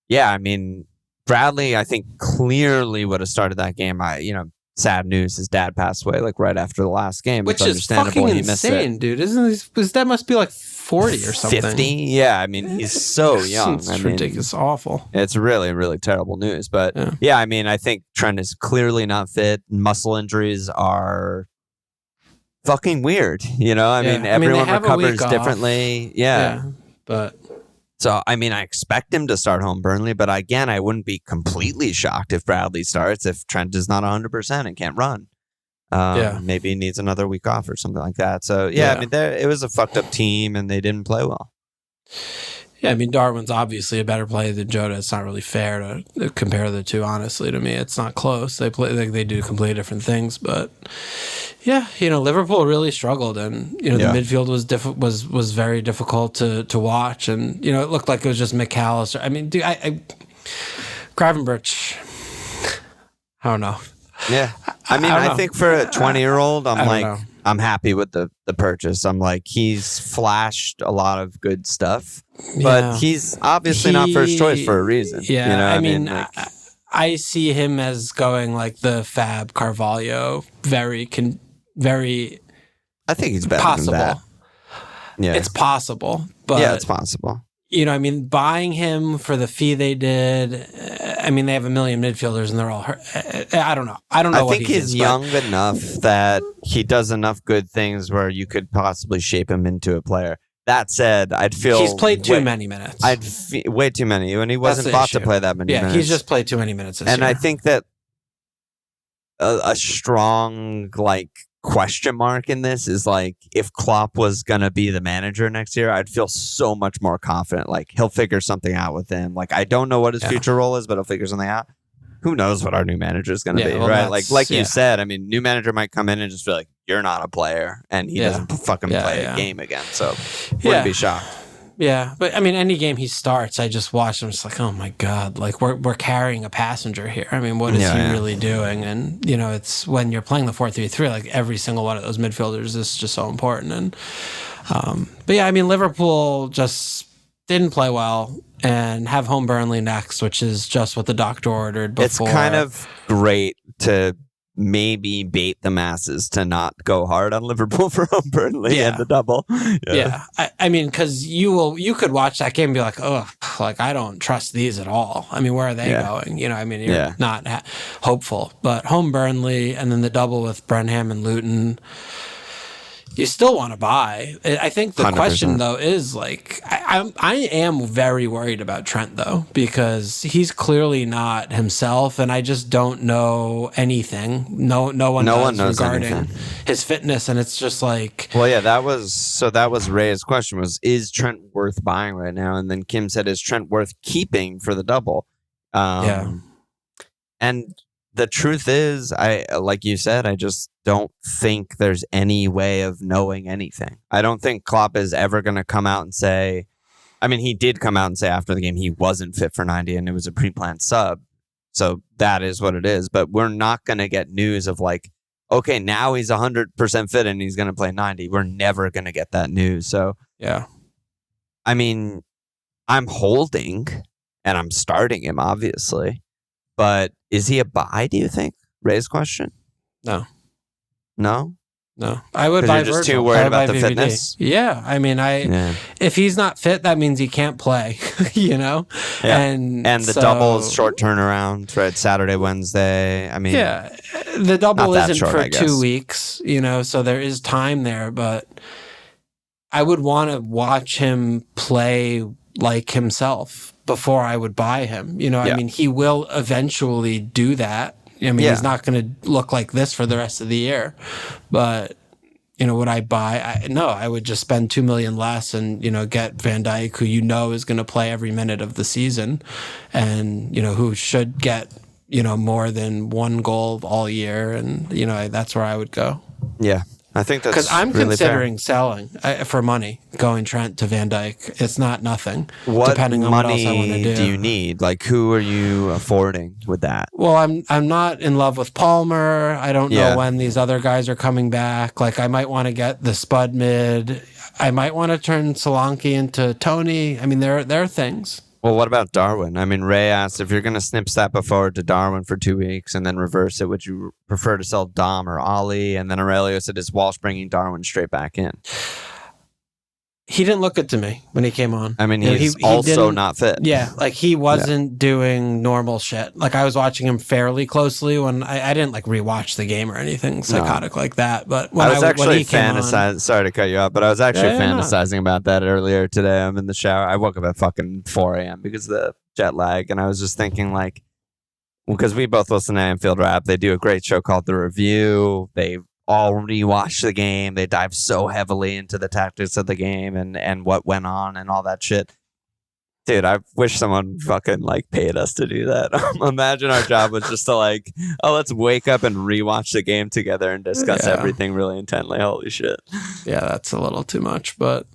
yeah, I mean, Bradley, I think, clearly would have started that game. Sad news, his dad passed away, like, right after the last game. Which is fucking insane, dude. That must be, like, 40 or something. 50? Yeah, I mean, he's so young. It's ridiculous. Awful. It's really, really terrible news. But, yeah, I mean, I think Trent is clearly not fit. Muscle injuries are... fucking weird, I mean, everyone recovers differently. But so I mean, I expect him to start home Burnley, but again, I wouldn't be completely shocked if Bradley starts if Trent is not 100% and can't run. Maybe he needs another week off or something like that. So I mean, it was a fucked up team and they didn't play well. Yeah, I mean, Darwin's obviously a better player than Jota. It's not really fair to compare the two, honestly, to me. It's not close. They do completely different things. But, yeah, Liverpool really struggled. And, the midfield was very difficult to watch. And, it looked like it was just McAllister. I mean, dude, Gravenberch, I don't know. Yeah. I mean, I think for a 20-year-old, I'm happy with the purchase. I'm like, he's flashed a lot of good stuff, but he's obviously not first choice for a reason. Yeah, I mean, I see him as going like the Fab Carvalho, very. I think he's better possible. Than that. Yeah, it's possible, but it's possible. I mean, buying him for the fee they did, I mean, they have a million midfielders and they're all hurt. I don't know. I don't know. I think he's young enough that he does enough good things where you could possibly shape him into a player. That said, I'd feel he's played too many minutes. Way too many when he wasn't thought to play that many minutes. Yeah, he's just played too many minutes this year. And I think that a strong question mark in this is if Klopp was gonna be the manager next year, I'd feel so much more confident. He'll figure something out with him. I don't know what his future role is, but he'll figure something out. Who knows what our new manager is gonna be, right? Like you said, I mean, new manager might come in and just be like, "You're not a player," and he doesn't fucking play a game again. So wouldn't be shocked. Yeah, but I mean, any game he starts, I just watch him. It's like, oh my god, we're carrying a passenger here. I mean, what is he really doing? And it's when you're playing the 4-3-3, every single one of those midfielders is just so important. And but yeah, I mean, Liverpool just didn't play well and have home Burnley next, which is just what the doctor ordered before. It's kind of great to maybe bait the masses to not go hard on Liverpool for home Burnley and the double. Yeah. I mean, because you could watch that game and be like, oh, I don't trust these at all. I mean, where are they going? I mean, you're not hopeful. But home Burnley and then the double with Brenham and Luton, you still want to buy. I think the 100%. Question, though, is I am very worried about Trent, though, because he's clearly not himself, and I just don't know anything. No one knows regarding anything. His fitness, and it's just well, yeah, that was Ray's question is Trent worth buying right now? And then Kim said, is Trent worth keeping for the double? And the truth is, like you said, I just don't think there's any way of knowing anything. I don't think Klopp is ever going to come out and say, I mean, he did come out and say after the game he wasn't fit for 90 and it was a pre-planned sub. So that is what it is. But we're not going to get news of okay, now he's 100% fit and he's going to play 90. We're never going to get that news. So, yeah. I mean, I'm holding and I'm starting him, obviously. But is he a buy, do you think? Ray's question? No. No? No. I would buy Virgil. You're just too worried about the VVD. Fitness? Yeah. I mean, if he's not fit, that means he can't play, Yeah. And the double is short turnaround, right? Saturday, Wednesday. I mean... Yeah. The double isn't short, for 2 weeks, so there is time there, but I would want to watch him play like himself before I would buy him. I mean, he will eventually do that. I mean, he's not going to look like this for the rest of the year. But, would I buy? No, I would just spend $2 million less and, get Van Dijk, who is going to play every minute of the season and, who should get, more than one goal all year. And, that's where I would go. Yeah. I think that's because I'm really considering selling for money, going Trent to Van Dijk. It's not nothing. What depending on money what else I want to do you need? Who are you affording with that? Well, I'm not in love with Palmer. I don't know when these other guys are coming back. I might want to get the Spud mid. I might want to turn Solanke into Tony. I mean, there are things. Well, what about Darwin? I mean, Ray asked if you're going to snip Snapper forward to Darwin for 2 weeks and then reverse it, would you prefer to sell Dom or Ollie? And then Aurelio said, is Walsh bringing Darwin straight back in? He didn't look good to me when he came on. I mean, he's also not fit. Yeah, he wasn't doing normal shit. I was watching him fairly closely when I didn't rewatch the game or anything psychotic like that. But when I was actually when he fantasizing. Sorry to cut you off, but I was actually fantasizing about that earlier today. I'm in the shower. I woke up at fucking 4 a.m. because of the jet lag, and I was just thinking because we both listen to Anfield Rap, they do a great show called The Review. They all rewatch the game. They dive so heavily into the tactics of the game and what went on and all that shit. Dude, I wish someone fucking paid us to do that. Imagine our job was just to let's wake up and rewatch the game together and discuss everything really intently. Holy shit. Yeah, that's a little too much, but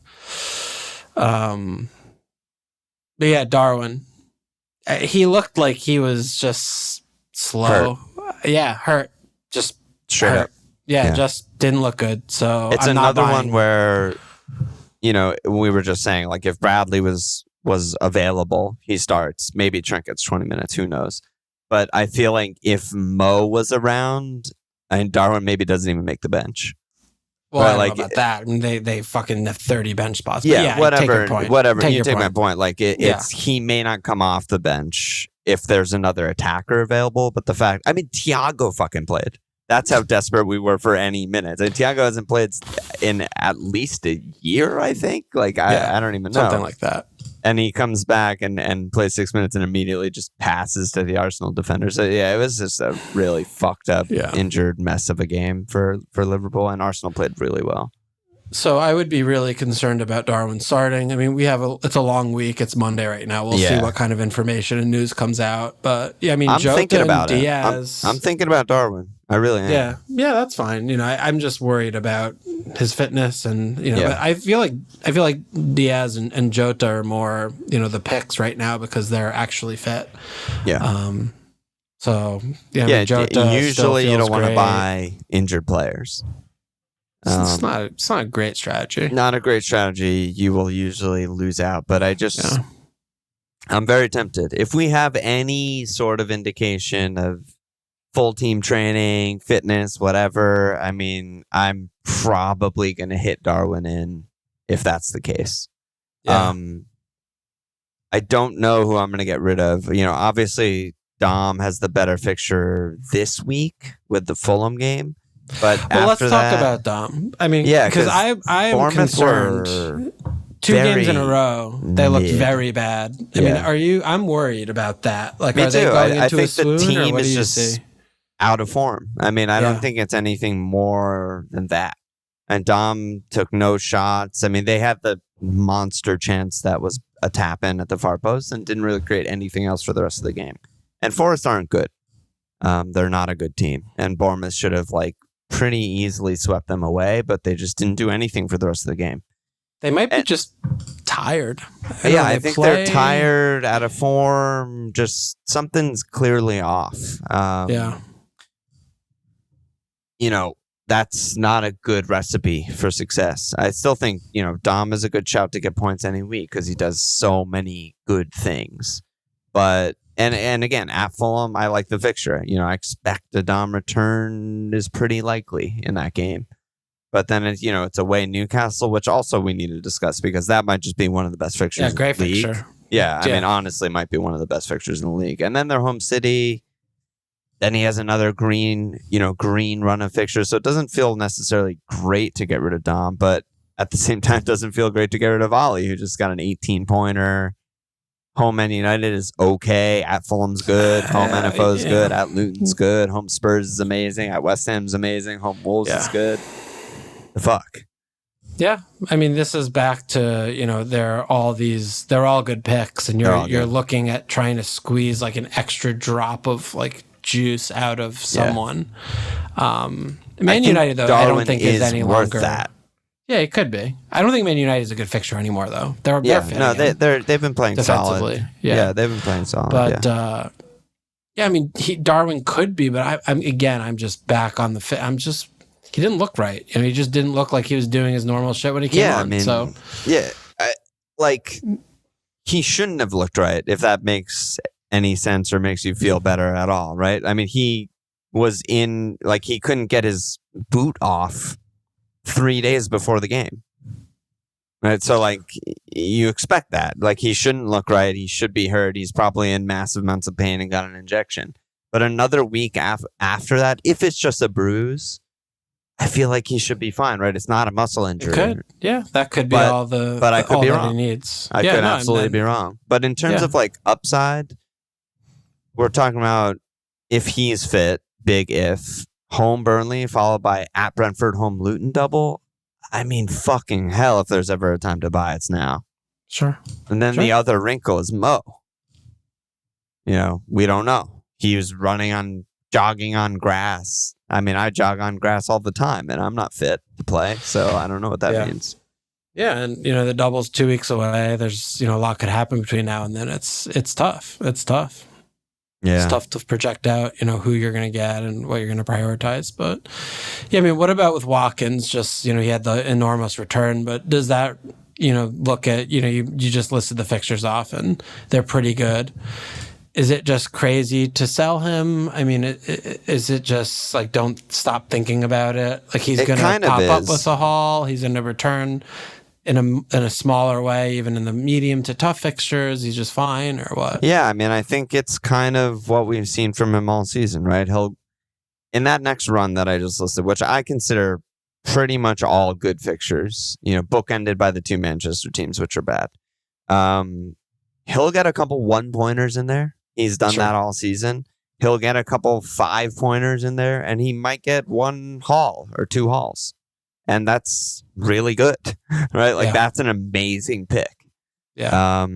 yeah, Darwin. He looked like he was just slow. Hurt. Yeah, hurt. Just straight hurt. up. Yeah, just didn't look good. So it's another one where, we were just saying if Bradley was available, he starts. Maybe Trent gets 20 minutes. Who knows? But I feel if Mo was around, Darwin maybe doesn't even make the bench. Well, I don't know about that. I mean, they fucking have 30 bench spots. Yeah, whatever. Take your point. Whatever. You take my point. It's he may not come off the bench if there's another attacker available. But the fact, I mean, Thiago fucking played. That's how desperate we were for any minutes. And Thiago hasn't played in at least a year, I think. Like, I don't even know. Something like that. And he comes back and plays 6 minutes and immediately just passes to the Arsenal defender. So, yeah, it was just a really fucked up, injured mess of a game for Liverpool. And Arsenal played really well. So I would be really concerned about Darwin starting. I mean, it's a long week. It's Monday right now. We'll see what kind of information and news comes out. But yeah, I mean, I'm thinking about Diaz. I'm thinking about Darwin. I really am. Yeah, that's fine. You know, I'm just worried about his fitness, and but I feel like Diaz and Jota are more the picks right now because they're actually fit. Yeah. So I mean, Jota usually you don't want to buy injured players. It's not a great strategy. Not a great strategy. You will usually lose out. But I'm very tempted. If we have any sort of indication of full team training, fitness, whatever, I mean, I'm probably going to hit Darwin in if that's the case. Yeah. I don't know who I'm going to get rid of. Obviously, Dom has the better fixture this week with the Fulham game. But let's talk about Dom. I mean, because I am concerned. 2 games in a row, they looked very bad. I mean, I'm worried about that. Like, Me are they too. going I into think a swoon, the team or what is do you just see? out of form. I mean, I don't think it's anything more than that. And Dom took no shots. I mean, they had the monster chance that was a tap in at the far post and didn't really create anything else for the rest of the game. And Forest aren't good. They're not a good team. And Bournemouth should have pretty easily swept them away, but they just didn't do anything for the rest of the game. They might be just tired. I think they're tired, out of form. Just something's clearly off. That's not a good recipe for success. I still think, Dom is a good shout to get points any week because he does so many good things. But And again, at Fulham, I like the fixture. I expect a Dom return is pretty likely in that game. But then it's away Newcastle, which also we need to discuss because that might just be one of the best fixtures. Yeah, great in the league. fixture. Yeah, I mean, honestly, might be one of the best fixtures in the league. And then they're home City. Then he has another green run of fixtures. So it doesn't feel necessarily great to get rid of Dom, but at the same time, it doesn't feel great to get rid of Ollie, who just got an 18-pointer. Home Man United is okay. At Fulham's good. Home NFO is good. At Luton's good. Home Spurs is amazing. At West Ham's amazing. Home Wolves is good. The fuck? Yeah. I mean, this is back to, they're all good picks, and you're looking at trying to squeeze an extra drop of juice out of someone. Man United, though, I don't think is any longer that. Yeah, it could be. I don't think Man United is a good fixture anymore, though. They've been playing defensively. Solid. Yeah, they've been playing solid. But I mean, Darwin could be, but I'm just back on the fit. He didn't look right. He just didn't look like he was doing his normal shit when he came on. He shouldn't have looked right, if that makes any sense or makes you feel better at all, right? I mean, he was he couldn't get his boot off 3 days before the game. Right. So you expect that. He shouldn't look right. He should be hurt. He's probably in massive amounts of pain and got an injection. But another week after that, if it's just a bruise, I feel like he should be fine, right? It's not a muscle injury. It could. Yeah. That could be but I could be wrong. He needs. I could absolutely be wrong. But in terms of upside, we're talking about if he's fit, big if. Home Burnley, followed by at Brentford, home Luton double. I mean, fucking hell, if there's ever a time to buy, it's now. Sure. And then the other wrinkle is Mo. We don't know. He was jogging on grass. I mean, I jog on grass all the time, and I'm not fit to play, so I don't know what that means. Yeah, and the double's 2 weeks away. There's a lot could happen between now and then. It's tough. It's tough. Yeah. It's tough to project out, who you're going to get and what you're going to prioritize. But, I mean, what about with Watkins? Just, he had the enormous return, but does that, look at, you just listed the fixtures off and they're pretty good. Is it just crazy to sell him? I mean, is it just don't stop thinking about it? He's going to pop up with a haul. He's going to return in a smaller way, even in the medium to tough fixtures, he's just fine, or what? Yeah, I mean, I think it's kind of what we've seen from him all season, right? He'll, in that next run that I just listed, which I consider pretty much all good fixtures, bookended by the two Manchester teams, which are bad. He'll get a couple 1-pointers in there. He's done that all season. He'll get a couple 5-pointers in there, and he might get 1 haul or 2 hauls. And that's really good, right? Like, that's an amazing pick. Yeah.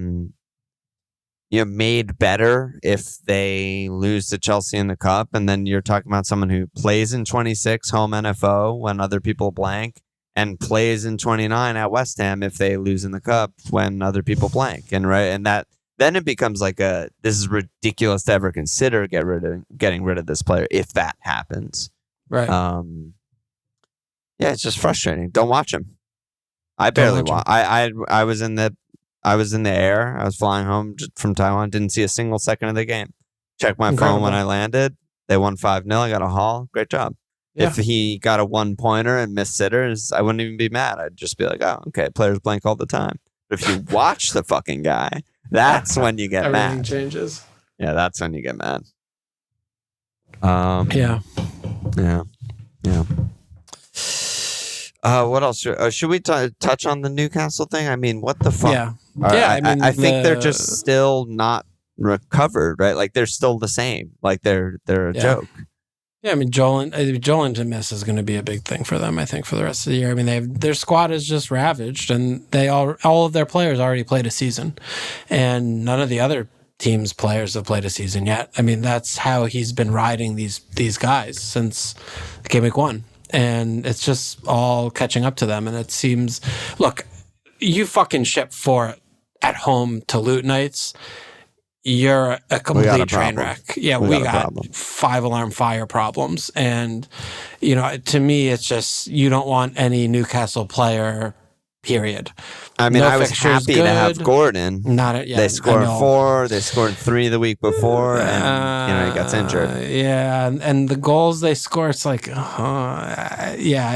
Made better if they lose to Chelsea in the cup. And then you're talking about someone who plays in 26 home NFO when other people blank, and plays in 29 at West Ham if they lose in the cup when other people blank. And that then it becomes like this is ridiculous to ever consider getting rid of this player if that happens. Right. Yeah, it's just frustrating. Don't watch him. I barely watch. I was in the air. I was flying home from Taiwan. Didn't see a single second of the game. Checked my phone when I landed. They won 5-0. I got a haul. Great job. Yeah. If he got a 1-pointer and missed sitters, I wouldn't even be mad. I'd just be like, oh, okay, players blank all the time. But if you watch the fucking guy, that's when you get mad. Everything changes. Yeah, that's when you get mad. Yeah. What else? Should we touch on the Newcastle thing? I mean, what the fuck? Yeah. I think they're just still not recovered, right? Like, they're still the same. Like, they're a joke. Yeah, I mean, Joelinton to miss is going to be a big thing for them, I think, for the rest of the year. I mean, their squad is just ravaged, and all of their players already played a season, and none of the other team's players have played a season yet. I mean, that's how he's been riding these guys since game week 1. And it's just all catching up to them. And it seems, look, you fucking ship 4 at home to Lutonites, you're a complete train wreck. Yeah, we got 5-alarm fire problems. And, to me, it's just, you don't want any Newcastle player, period. I mean, I was happy to have Gordon. They scored 4. They scored 3 the week before, and he got injured. Yeah, and the goals they score, it's like, I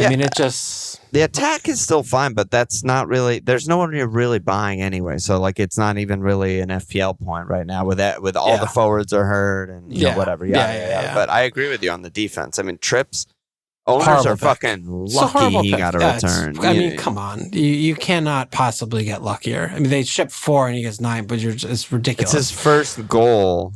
mean, it just. The attack is still fine, but that's not really. There's no one you're really buying anyway, so like it's not even really an FPL point right now. With all the forwards are hurt and whatever. Yeah. But I agree with you on the defense. I mean, Trips. Owners are fucking lucky he got a return. I mean, come on. You cannot possibly get luckier. I mean, they shipped 4 and he gets 9, but it's ridiculous. It's his first goal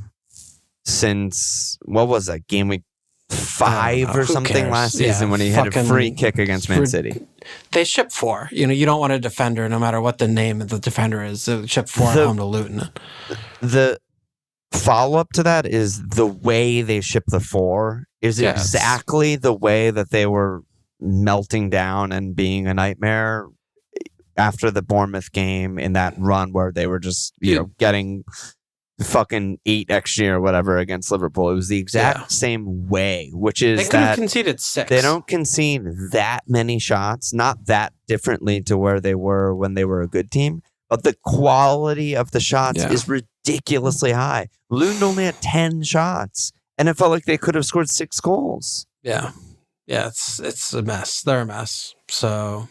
since, what was that, game week 5 or something last season when he had a free kick against Man City. They ship 4. You don't want a defender, no matter what the name of the defender is. They ship 4 at home to Luton. The follow-up to that is the way they ship the 4 is exactly the way that they were melting down and being a nightmare after the Bournemouth game in that run where they were just, getting fucking 8 XG or whatever against Liverpool. It was the exact same way, which is they could have conceded 6. They don't concede that many shots, not that differently to where they were when they were a good team, but the quality of the shots is ridiculously high. Luton only had 10 shots. And it felt like they could have scored 6 goals. Yeah. Yeah, it's a mess. They're a mess. So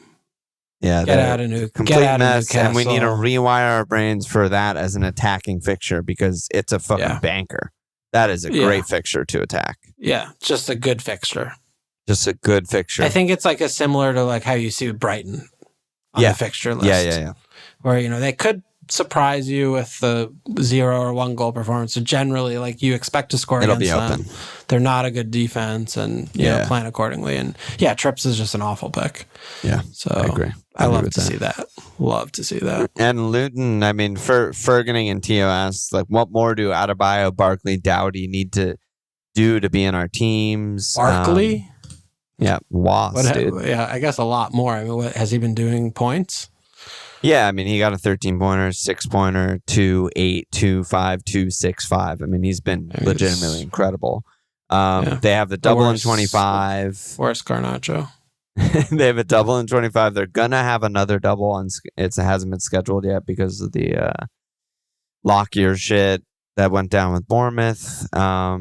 get out of Newcastle. And we need to rewire our brains for that as an attacking fixture because it's a fucking banker. That is a great fixture to attack. Yeah, just a good fixture. Just a good fixture. I think it's like similar to like how you see with Brighton on the fixture list. Yeah. Where, they could surprise you with the 0 or 1 goal performance. So generally, like you expect to score against them. They're not a good defense, and plan accordingly. And Trips is just an awful pick. Yeah, so I agree. I love to see that. Love to see that. And Luton, I mean, Fergusoning and Tio asked, like, what more do Adebayo, Barkley, Doughty need to do to be in our teams? Barkley? Dude. Yeah, I guess a lot more. I mean, has he been doing points? Yeah, I mean, he got a 13-pointer, 6-pointer, 2, 8, 2, 5, 2, 6, 5. I mean, he's been legitimately incredible. They have the double in 25. Where's Garnacho? They have a double in 25. They're going to have another double, and it hasn't been scheduled yet because of the Lockyer shit that went down with Bournemouth. I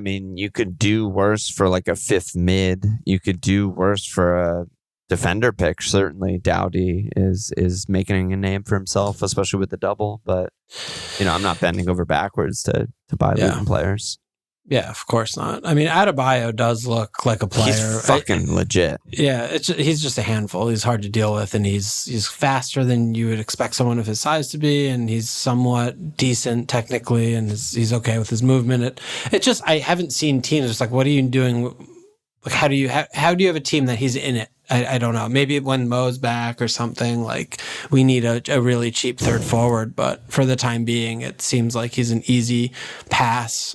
mean, you could do worse for like a 5th mid. You could do worse for a defender pick. Certainly, Doughty is making a name for himself, especially with the double. But I'm not bending over backwards to buy Luton players. Yeah, of course not. I mean, Adebayo does look like a player. He's fucking legit. Yeah, he's just a handful. He's hard to deal with, and he's faster than you would expect someone of his size to be, and he's somewhat decent technically, and he's okay with his movement. It just, I haven't seen teams just like, what are you doing? Like, how do you have a team that he's in it? I don't know. Maybe when Mo's back or something, like we need a really cheap third forward, but for the time being, it seems like he's an easy pass.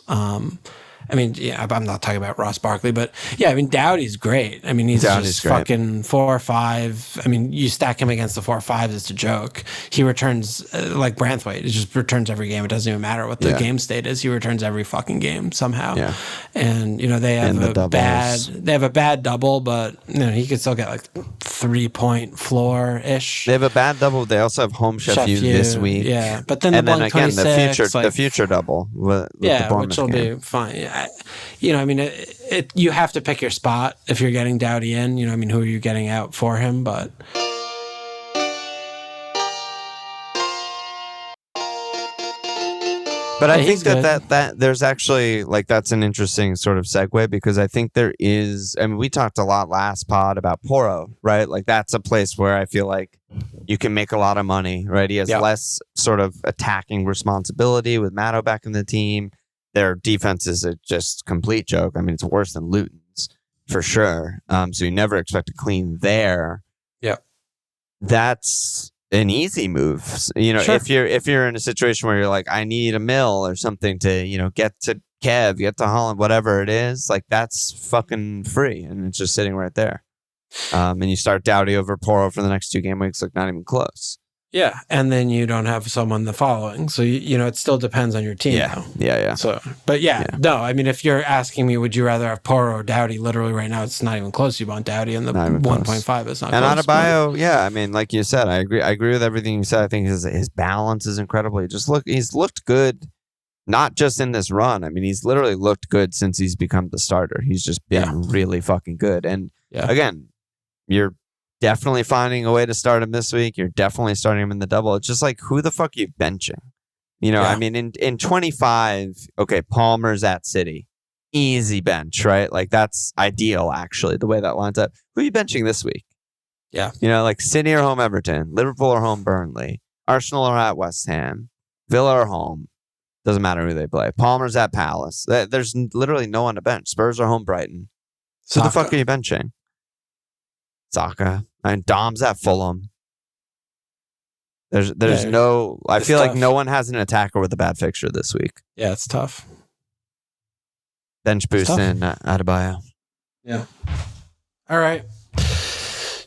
I mean, yeah, I'm not talking about Ross Barkley, but yeah, I mean, Doughty's great. I mean, he's just fucking 4 or 5. I mean, you stack him against the 4 or 5s, it's a joke. He returns like Branthwaite. He just returns every game. It doesn't even matter what the game state is. He returns every fucking game somehow. Yeah. And they have a bad double, but he could still get like 3-point floor ish. They have a bad double. They also have home Sheffield this week. Yeah, but then the future double. With which will be fine. Yeah. I mean, you have to pick your spot if you're getting Doughty in. I mean, who are you getting out for him? But I think that there's actually that's an interesting sort of segue, because I think there is. I mean, we talked a lot last pod about Porro, right? Like that's a place where I feel like you can make a lot of money, right? He has less sort of attacking responsibility with Matto back in the team. Their defense is a just complete joke. I mean, it's worse than Luton's for sure. So you never expect to clean there. Yeah, that's an easy move. Sure. If you're in a situation where you're like, I need a mil or something to get to Kev, get to Holland, whatever it is, like that's fucking free, and it's just sitting right there. And you start Doughty over Porro for the next 2 game weeks, like not even close. Yeah, and then you don't have someone the following. So, it still depends on your team now. Yeah. So, but no, I mean, if you're asking me, would you rather have Porro or Doughty, literally right now, it's not even close. You want Doughty in the 1.5. It's not and close. And Adebayo, I mean, like you said, I agree with everything you said. I think his balance is incredible. He's looked good, not just in this run. I mean, he's literally looked good since he's become the starter. He's just been really fucking good. And again, you're definitely finding a way to start him this week. You're definitely starting him in the double. It's just like, who the fuck are you benching? I mean, in 25, okay, Palmer's at City. Easy bench, right? Like, that's ideal, actually, the way that lines up. Who are you benching this week? Yeah. Like City or home Everton, Liverpool or home Burnley, Arsenal or at West Ham, Villa or home. Doesn't matter who they play. Palmer's at Palace. There's literally no one to bench. Spurs are home Brighton. Who the fuck are you benching? Saka. And Dom's at Fulham. There's no. I feel tough. Like no one has an attacker with a bad fixture this week. Yeah, it's tough. Bench boost in Adebayo. Yeah. All right.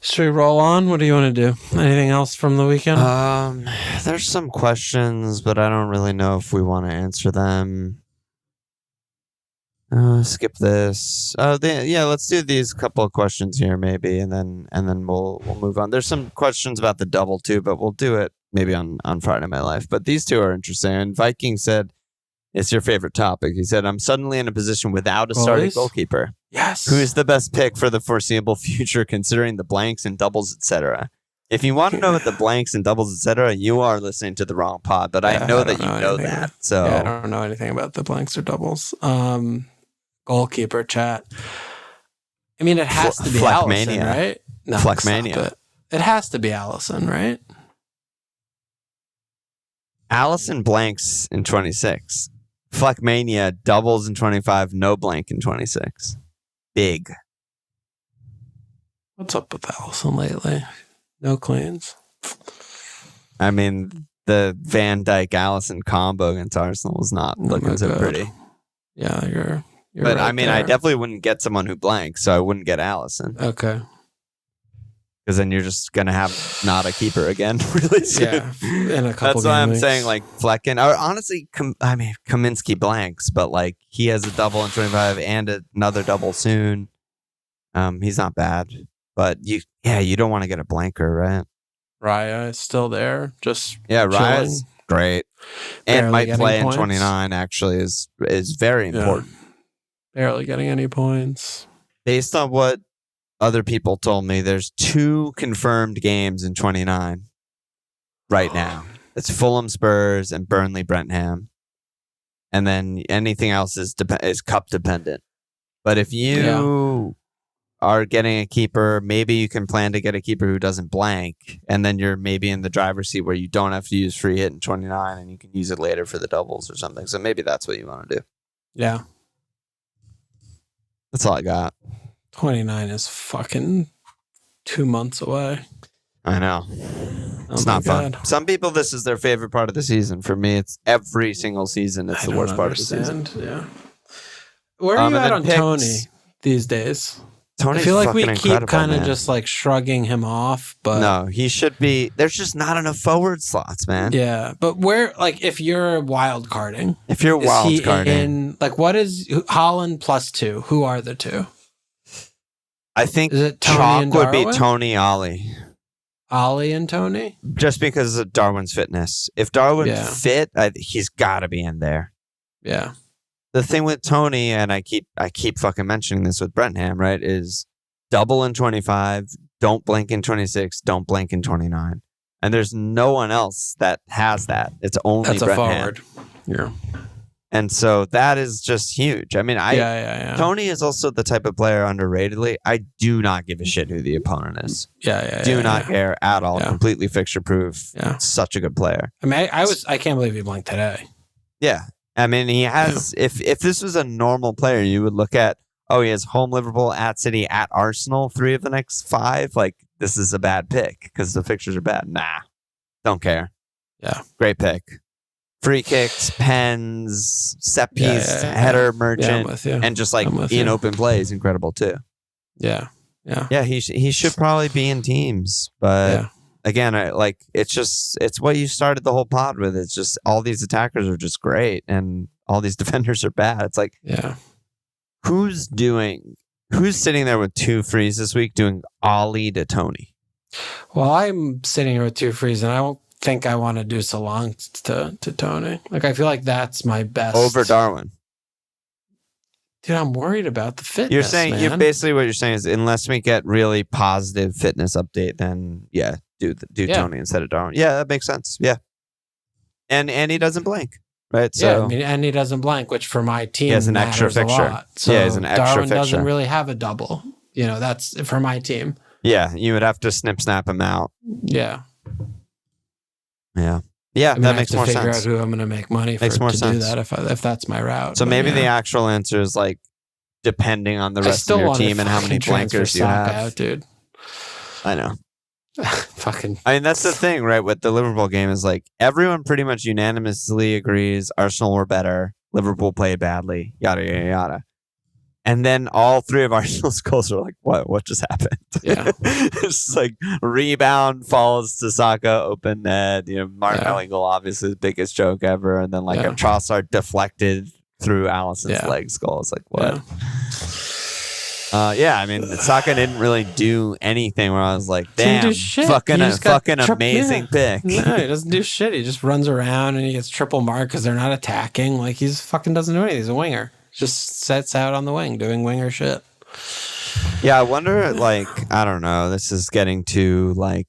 Should we roll on? What do you want to do? Anything else from the weekend? There's some questions, but I don't really know if we want to answer them. Skip this. Let's do these couple of questions here, maybe, and then we'll move on. There's some questions about the double too, but we'll do it maybe on Friday Night Live. But these two are interesting. And Viking said, "It's your favorite topic." He said, "I'm suddenly in a position without a starting goalkeeper. Yes. Who is the best pick for the foreseeable future, considering the blanks and doubles, etc.? If you want to know what the blanks and doubles, etc., you are listening to the wrong pod. But I know that you know that. So I don't know anything about the blanks or doubles." Goalkeeper chat. I mean, it has to be Alisson, right? No, Fleckmania. It has to be Alisson, right? Alisson blanks in 26. Fleckmania doubles in 25. No blank in 26. Big. What's up with Alisson lately? No cleans. I mean, the Van Dijk Alisson combo against Arsenal was not looking so pretty. Yeah, you're but right, I mean, there. I definitely wouldn't get someone who blanks, so I wouldn't get Alisson. Okay. Because then you're just going to have not a keeper again really soon. Yeah, in a couple That's why I'm weeks. saying, like, Flecken. Or honestly, Kaminsky blanks, but, like, he has a double in 25 and another double soon. He's not bad. But, you don't want to get a blanker, right? Raya is still there, just Raya's great. And Barely might play points. in 29, actually, is very important. Barely getting any points. Based on what other people told me there's 2 confirmed games in 29 right now. It's Fulham Spurs and Burnley Brentford. And then anything else is cup dependent. But if you are getting a keeper, maybe you can plan to get a keeper who doesn't blank, and then you're maybe in the driver's seat where you don't have to use free hit in 29 and you can use it later for the doubles or something. So maybe that's what you want to do. Yeah. That's all I got. 29 is fucking 2 months away. I know. It's not fun. Some people, this is their favorite part of the season. For me, it's every single season. It's the worst part of the season. Yeah. Where are you at on Tony these days? Tony's I feel like we keep kind of just like shrugging him off, but no, he should be. There's just not enough forward slots, man. Yeah, but where, like, if you're wild carding, like, what is Holland +2? Who are the 2? I think is it Tony Chalk and would be Tony Ollie. Ollie and Tony? Just because of Darwin's fitness. If Darwin's fit, he's got to be in there. Yeah. The thing with Tony, and I keep fucking mentioning this with Brentham, right, is double in 25, don't blink in 26, don't blink in 29. And there's no one else that has that. It's only That's a forward. Yeah. And so that is just huge. I mean, Tony is also the type of player underratedly. I do not give a shit who the opponent is. Do not care at all. Yeah. Completely fixture proof. Yeah. Such a good player. I mean, I can't believe he blinked today. Yeah. I mean, he has, if this was a normal player, you would look at, he has home Liverpool, at City, at Arsenal, 3 of the next 5. Like, this is a bad pick because the fixtures are bad. Nah. Don't care. Yeah. Great pick. Free kicks, pens, set piece, header, merchant, and just like in open play is incredible too. Yeah. He should probably be in teams, but again, it's what you started the whole pod with. It's just all these attackers are just great, and all these defenders are bad. It's like, who's sitting there with 2 frees this week doing Ollie to Tony? Well, I'm sitting here with 2 frees, and I won't think I want to do Salon to Tony. Like, I feel like that's my best over Darwin. Dude, I'm worried about the fitness. You're saying man. Basically what you're saying is, unless we get really positive fitness update, then do Tony instead of Darwin. Yeah, that makes sense. Yeah, and he doesn't blank, right? So I mean, and he doesn't blank, which for my team he has an extra fixture. A lot. So he has an extra Darwin fixture. Doesn't really have a double. That's for my team. Yeah, you would have to snap him out. Yeah. Yeah, that makes more sense. Figure out who I'm going to make money for to do that if that's my route. So maybe the actual answer is like depending on the rest of your team and how many blankers you have, out, dude. I know. Fucking. I mean, that's the thing, right? With the Liverpool game is like everyone pretty much unanimously agrees Arsenal were better, Liverpool played badly, yada yada yada. And then all 3 of Arsenal's goals are like, what just happened? Yeah. It's like rebound falls to Saka, open net. Martinelli goal, obviously the biggest joke ever. And then like a Trossard deflected through Alisson's legs goal. It's like, what? I mean, Saka didn't really do anything where I was like, damn, fucking amazing pick. No, he doesn't do shit. He just runs around and he gets triple marked because they're not attacking. Like, he's fucking doesn't do anything. He's a winger. Just sets out on the wing doing winger shit. Yeah, I wonder, like, I don't know. This is getting too, like,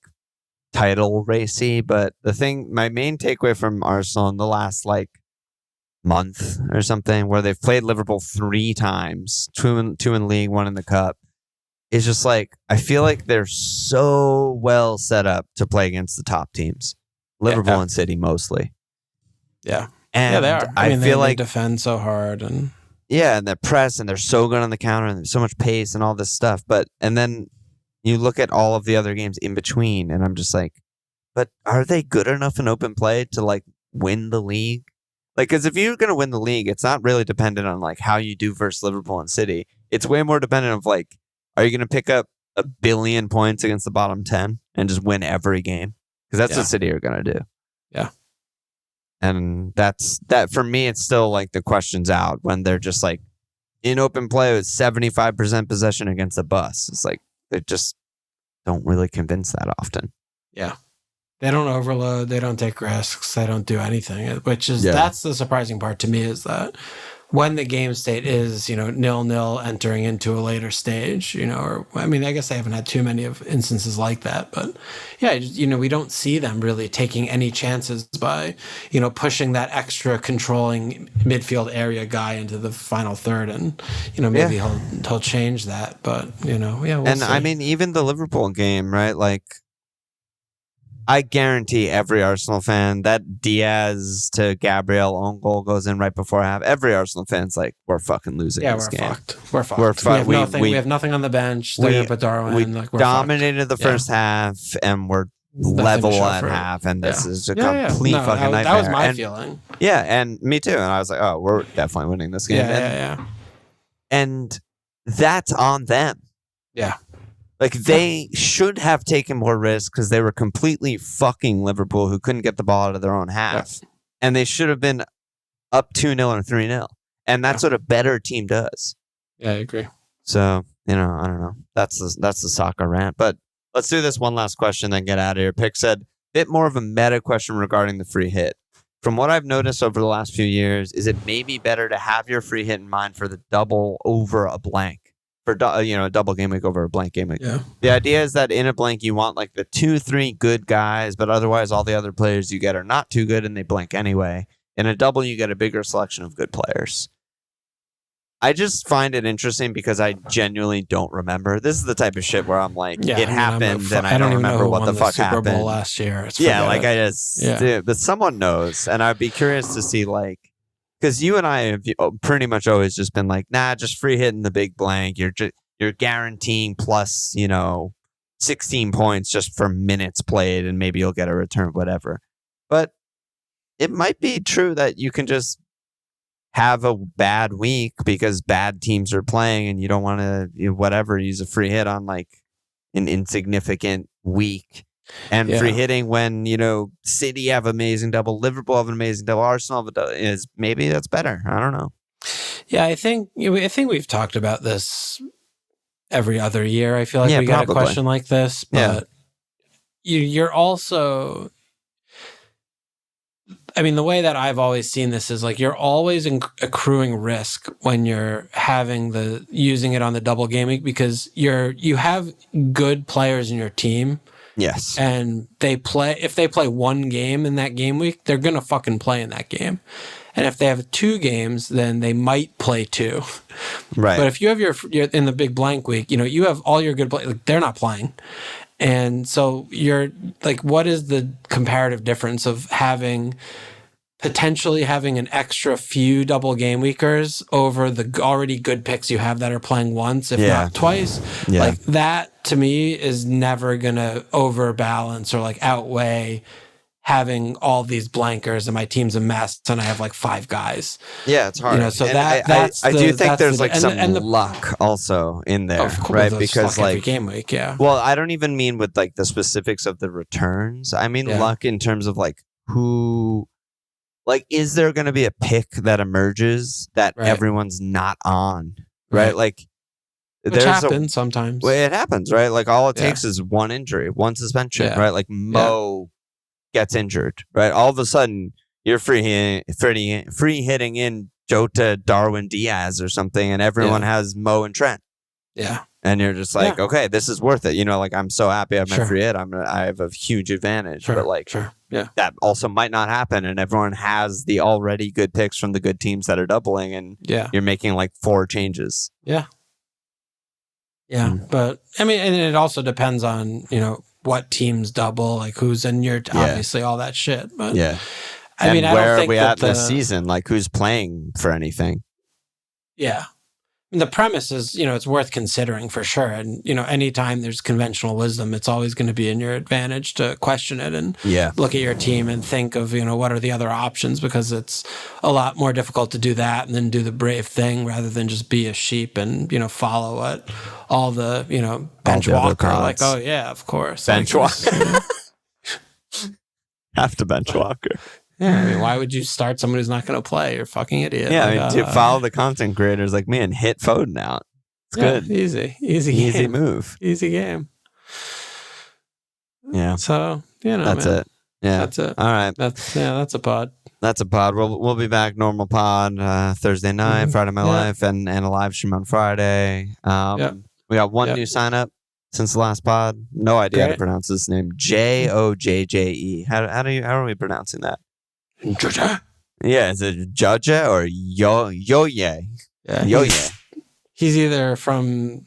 title racy, but my main takeaway from Arsenal in the last, like, month or something, where they've played Liverpool 3 times, two in league, 1 in the cup, is just like, I feel like they're so well set up to play against the top teams. Liverpool and City mostly. Yeah. And they are. I feel like they defend so hard and they're press and they're so good on the counter and there's so much pace and all this stuff. And then you look at all of the other games in between and I'm just like, but are they good enough in open play to like win the league? Like, because if you're going to win the league, it's not really dependent on like how you do versus Liverpool and City. It's way more dependent of like, are you going to pick up 1 billion points against the bottom 10 and just win every game? Because that's what City are going to do. Yeah. And that for me, it's still like the question's out when they're just like in open play with 75% possession against a bus. It's like they just don't really convince that often. Yeah. They don't overload. They don't take risks. They don't do anything, which is that's the surprising part to me is that when the game state is, 0-0 entering into a later stage, or, I mean, I guess I haven't had too many of instances like that, but yeah, we don't see them really taking any chances by, pushing that extra controlling midfield area guy into the final third. And, maybe he'll change that, but, we'll see. I mean, even the Liverpool game, right? Like, I guarantee every Arsenal fan that Diaz to Gabriel own goal goes in right before half. Every Arsenal fan's like, we're fucking losing this game. We're fucked. We have nothing on the bench. They're going to put Darwin in. Like, we're dominated the first half, and we're level at half, and this is a complete fucking nightmare. That was my feeling. Yeah, and me too. And I was like, oh, we're definitely winning this game. And that's on them. Yeah. Like, they should have taken more risks because they were completely fucking Liverpool, who couldn't get the ball out of their own half. Yeah. And they should have been up 2-0 or 3-0. And that's what a better team does. Yeah, I agree. So, I don't know. That's the soccer rant. But let's do this one last question, then get out of here. Pick said, bit more of a meta question regarding the free hit. From what I've noticed over the last few years, is it maybe better to have your free hit in mind for the double over a blank? For a double game week over a blank game week. Yeah. The idea is that in a blank you want like the 2-3 good guys, but otherwise all the other players you get are not too good and they blank anyway. In a double you get a bigger selection of good players. I just find it interesting because I genuinely don't remember. This is the type of shit where I'm like, it happened and I don't remember what the fuck happened. Super Bowl last year. But someone knows, and I'd be curious to see like. Because you and I have pretty much always just been like, nah, just free hitting the big blank. You're guaranteeing plus, 16 points just for minutes played, and maybe you'll get a return, whatever. But it might be true that you can just have a bad week because bad teams are playing, and you don't want to, use a free hit on like an insignificant week. And free hitting when, City have amazing double, Liverpool have an amazing double, Arsenal have a double, is maybe that's better. I don't know. Yeah, I think we've talked about this every other year. I feel like we got a question like this, but you're also, I mean, the way that I've always seen this is like you're always accruing risk when you're using it on the double game week because you have good players in your team. Yes. And if they play one game in that game week, they're going to fucking play in that game. And if they have 2 games, then they might play 2. Right. But if you have your in the big blank week, you have all your good players, like, they're not playing. And so you're like, what is the comparative difference of potentially having an extra few double game weekers over the already good picks you have that are playing once, if not twice? Yeah. Like that to me is never going to overbalance or like outweigh having all these blankers and my team's a mess and I have like 5 guys. Yeah, it's hard. So I do think there's like some luck also in there, right? Because like every game week, Well, I don't even mean with like the specifics of the returns. I mean luck in terms of like who. Like, is there going to be a pick that emerges that everyone's not on, right? Like, which happens sometimes. Well, it happens, right? Like, all it takes is one injury, one suspension, right? Like, Mo gets injured, right? All of a sudden, you're free hitting in Jota, Darwin, Diaz or something, and everyone has Mo and Trent. Yeah. And you're just like, okay, this is worth it. Like, I'm so happy I have my free hit. I have a huge advantage. But like, that also might not happen. And everyone has the already good picks from the good teams that are doubling. And you're making like 4 changes. Yeah. Yeah. But I mean, and it also depends on, what teams double, like who's in your, obviously all that shit. But I mean, where are we at this season? Like, who's playing for anything? Yeah. The premise is, it's worth considering for sure. And, anytime there's conventional wisdom, it's always going to be in your advantage to question it and look at your team and think of, what are the other options, because it's a lot more difficult to do that and then do the brave thing rather than just be a sheep and, follow what all the, bench walker, like, oh yeah, of course. Bench walker. Have to bench walker. Yeah, I mean, why would you start someone who's not going to play? You're a fucking idiot. Yeah, like, to follow the content creators like me and hit Foden out. It's good. Easy move. Easy game. Yeah. So, that's man. it. Yeah. That's it. All right. That's a pod. That's a pod. We'll be back normal pod Thursday night, Friday My Life, and a live stream on Friday. We got one new sign up since the last pod. No idea how to pronounce this name. Jojje. How are we pronouncing that? Jojje. Yeah, is it Jojje or Yoye? Yeah, Yoye. He's either from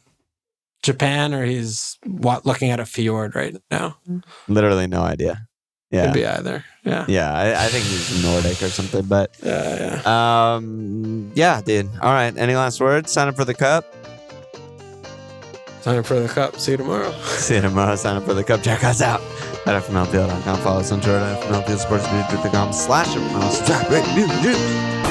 Japan or he's looking at a fjord right now. Literally no idea. Yeah. Could be either. Yeah. Yeah, I think he's Nordic or something, but yeah, dude. All right. Any last words? Sign up for the cup. Sign up for the cup. See you tomorrow. See you tomorrow. Sign up for the cup. Check us out at FMLFPL.com. Follow us on Twitter at FMLFPL Sports.com/FML. Subscribe, rate, review.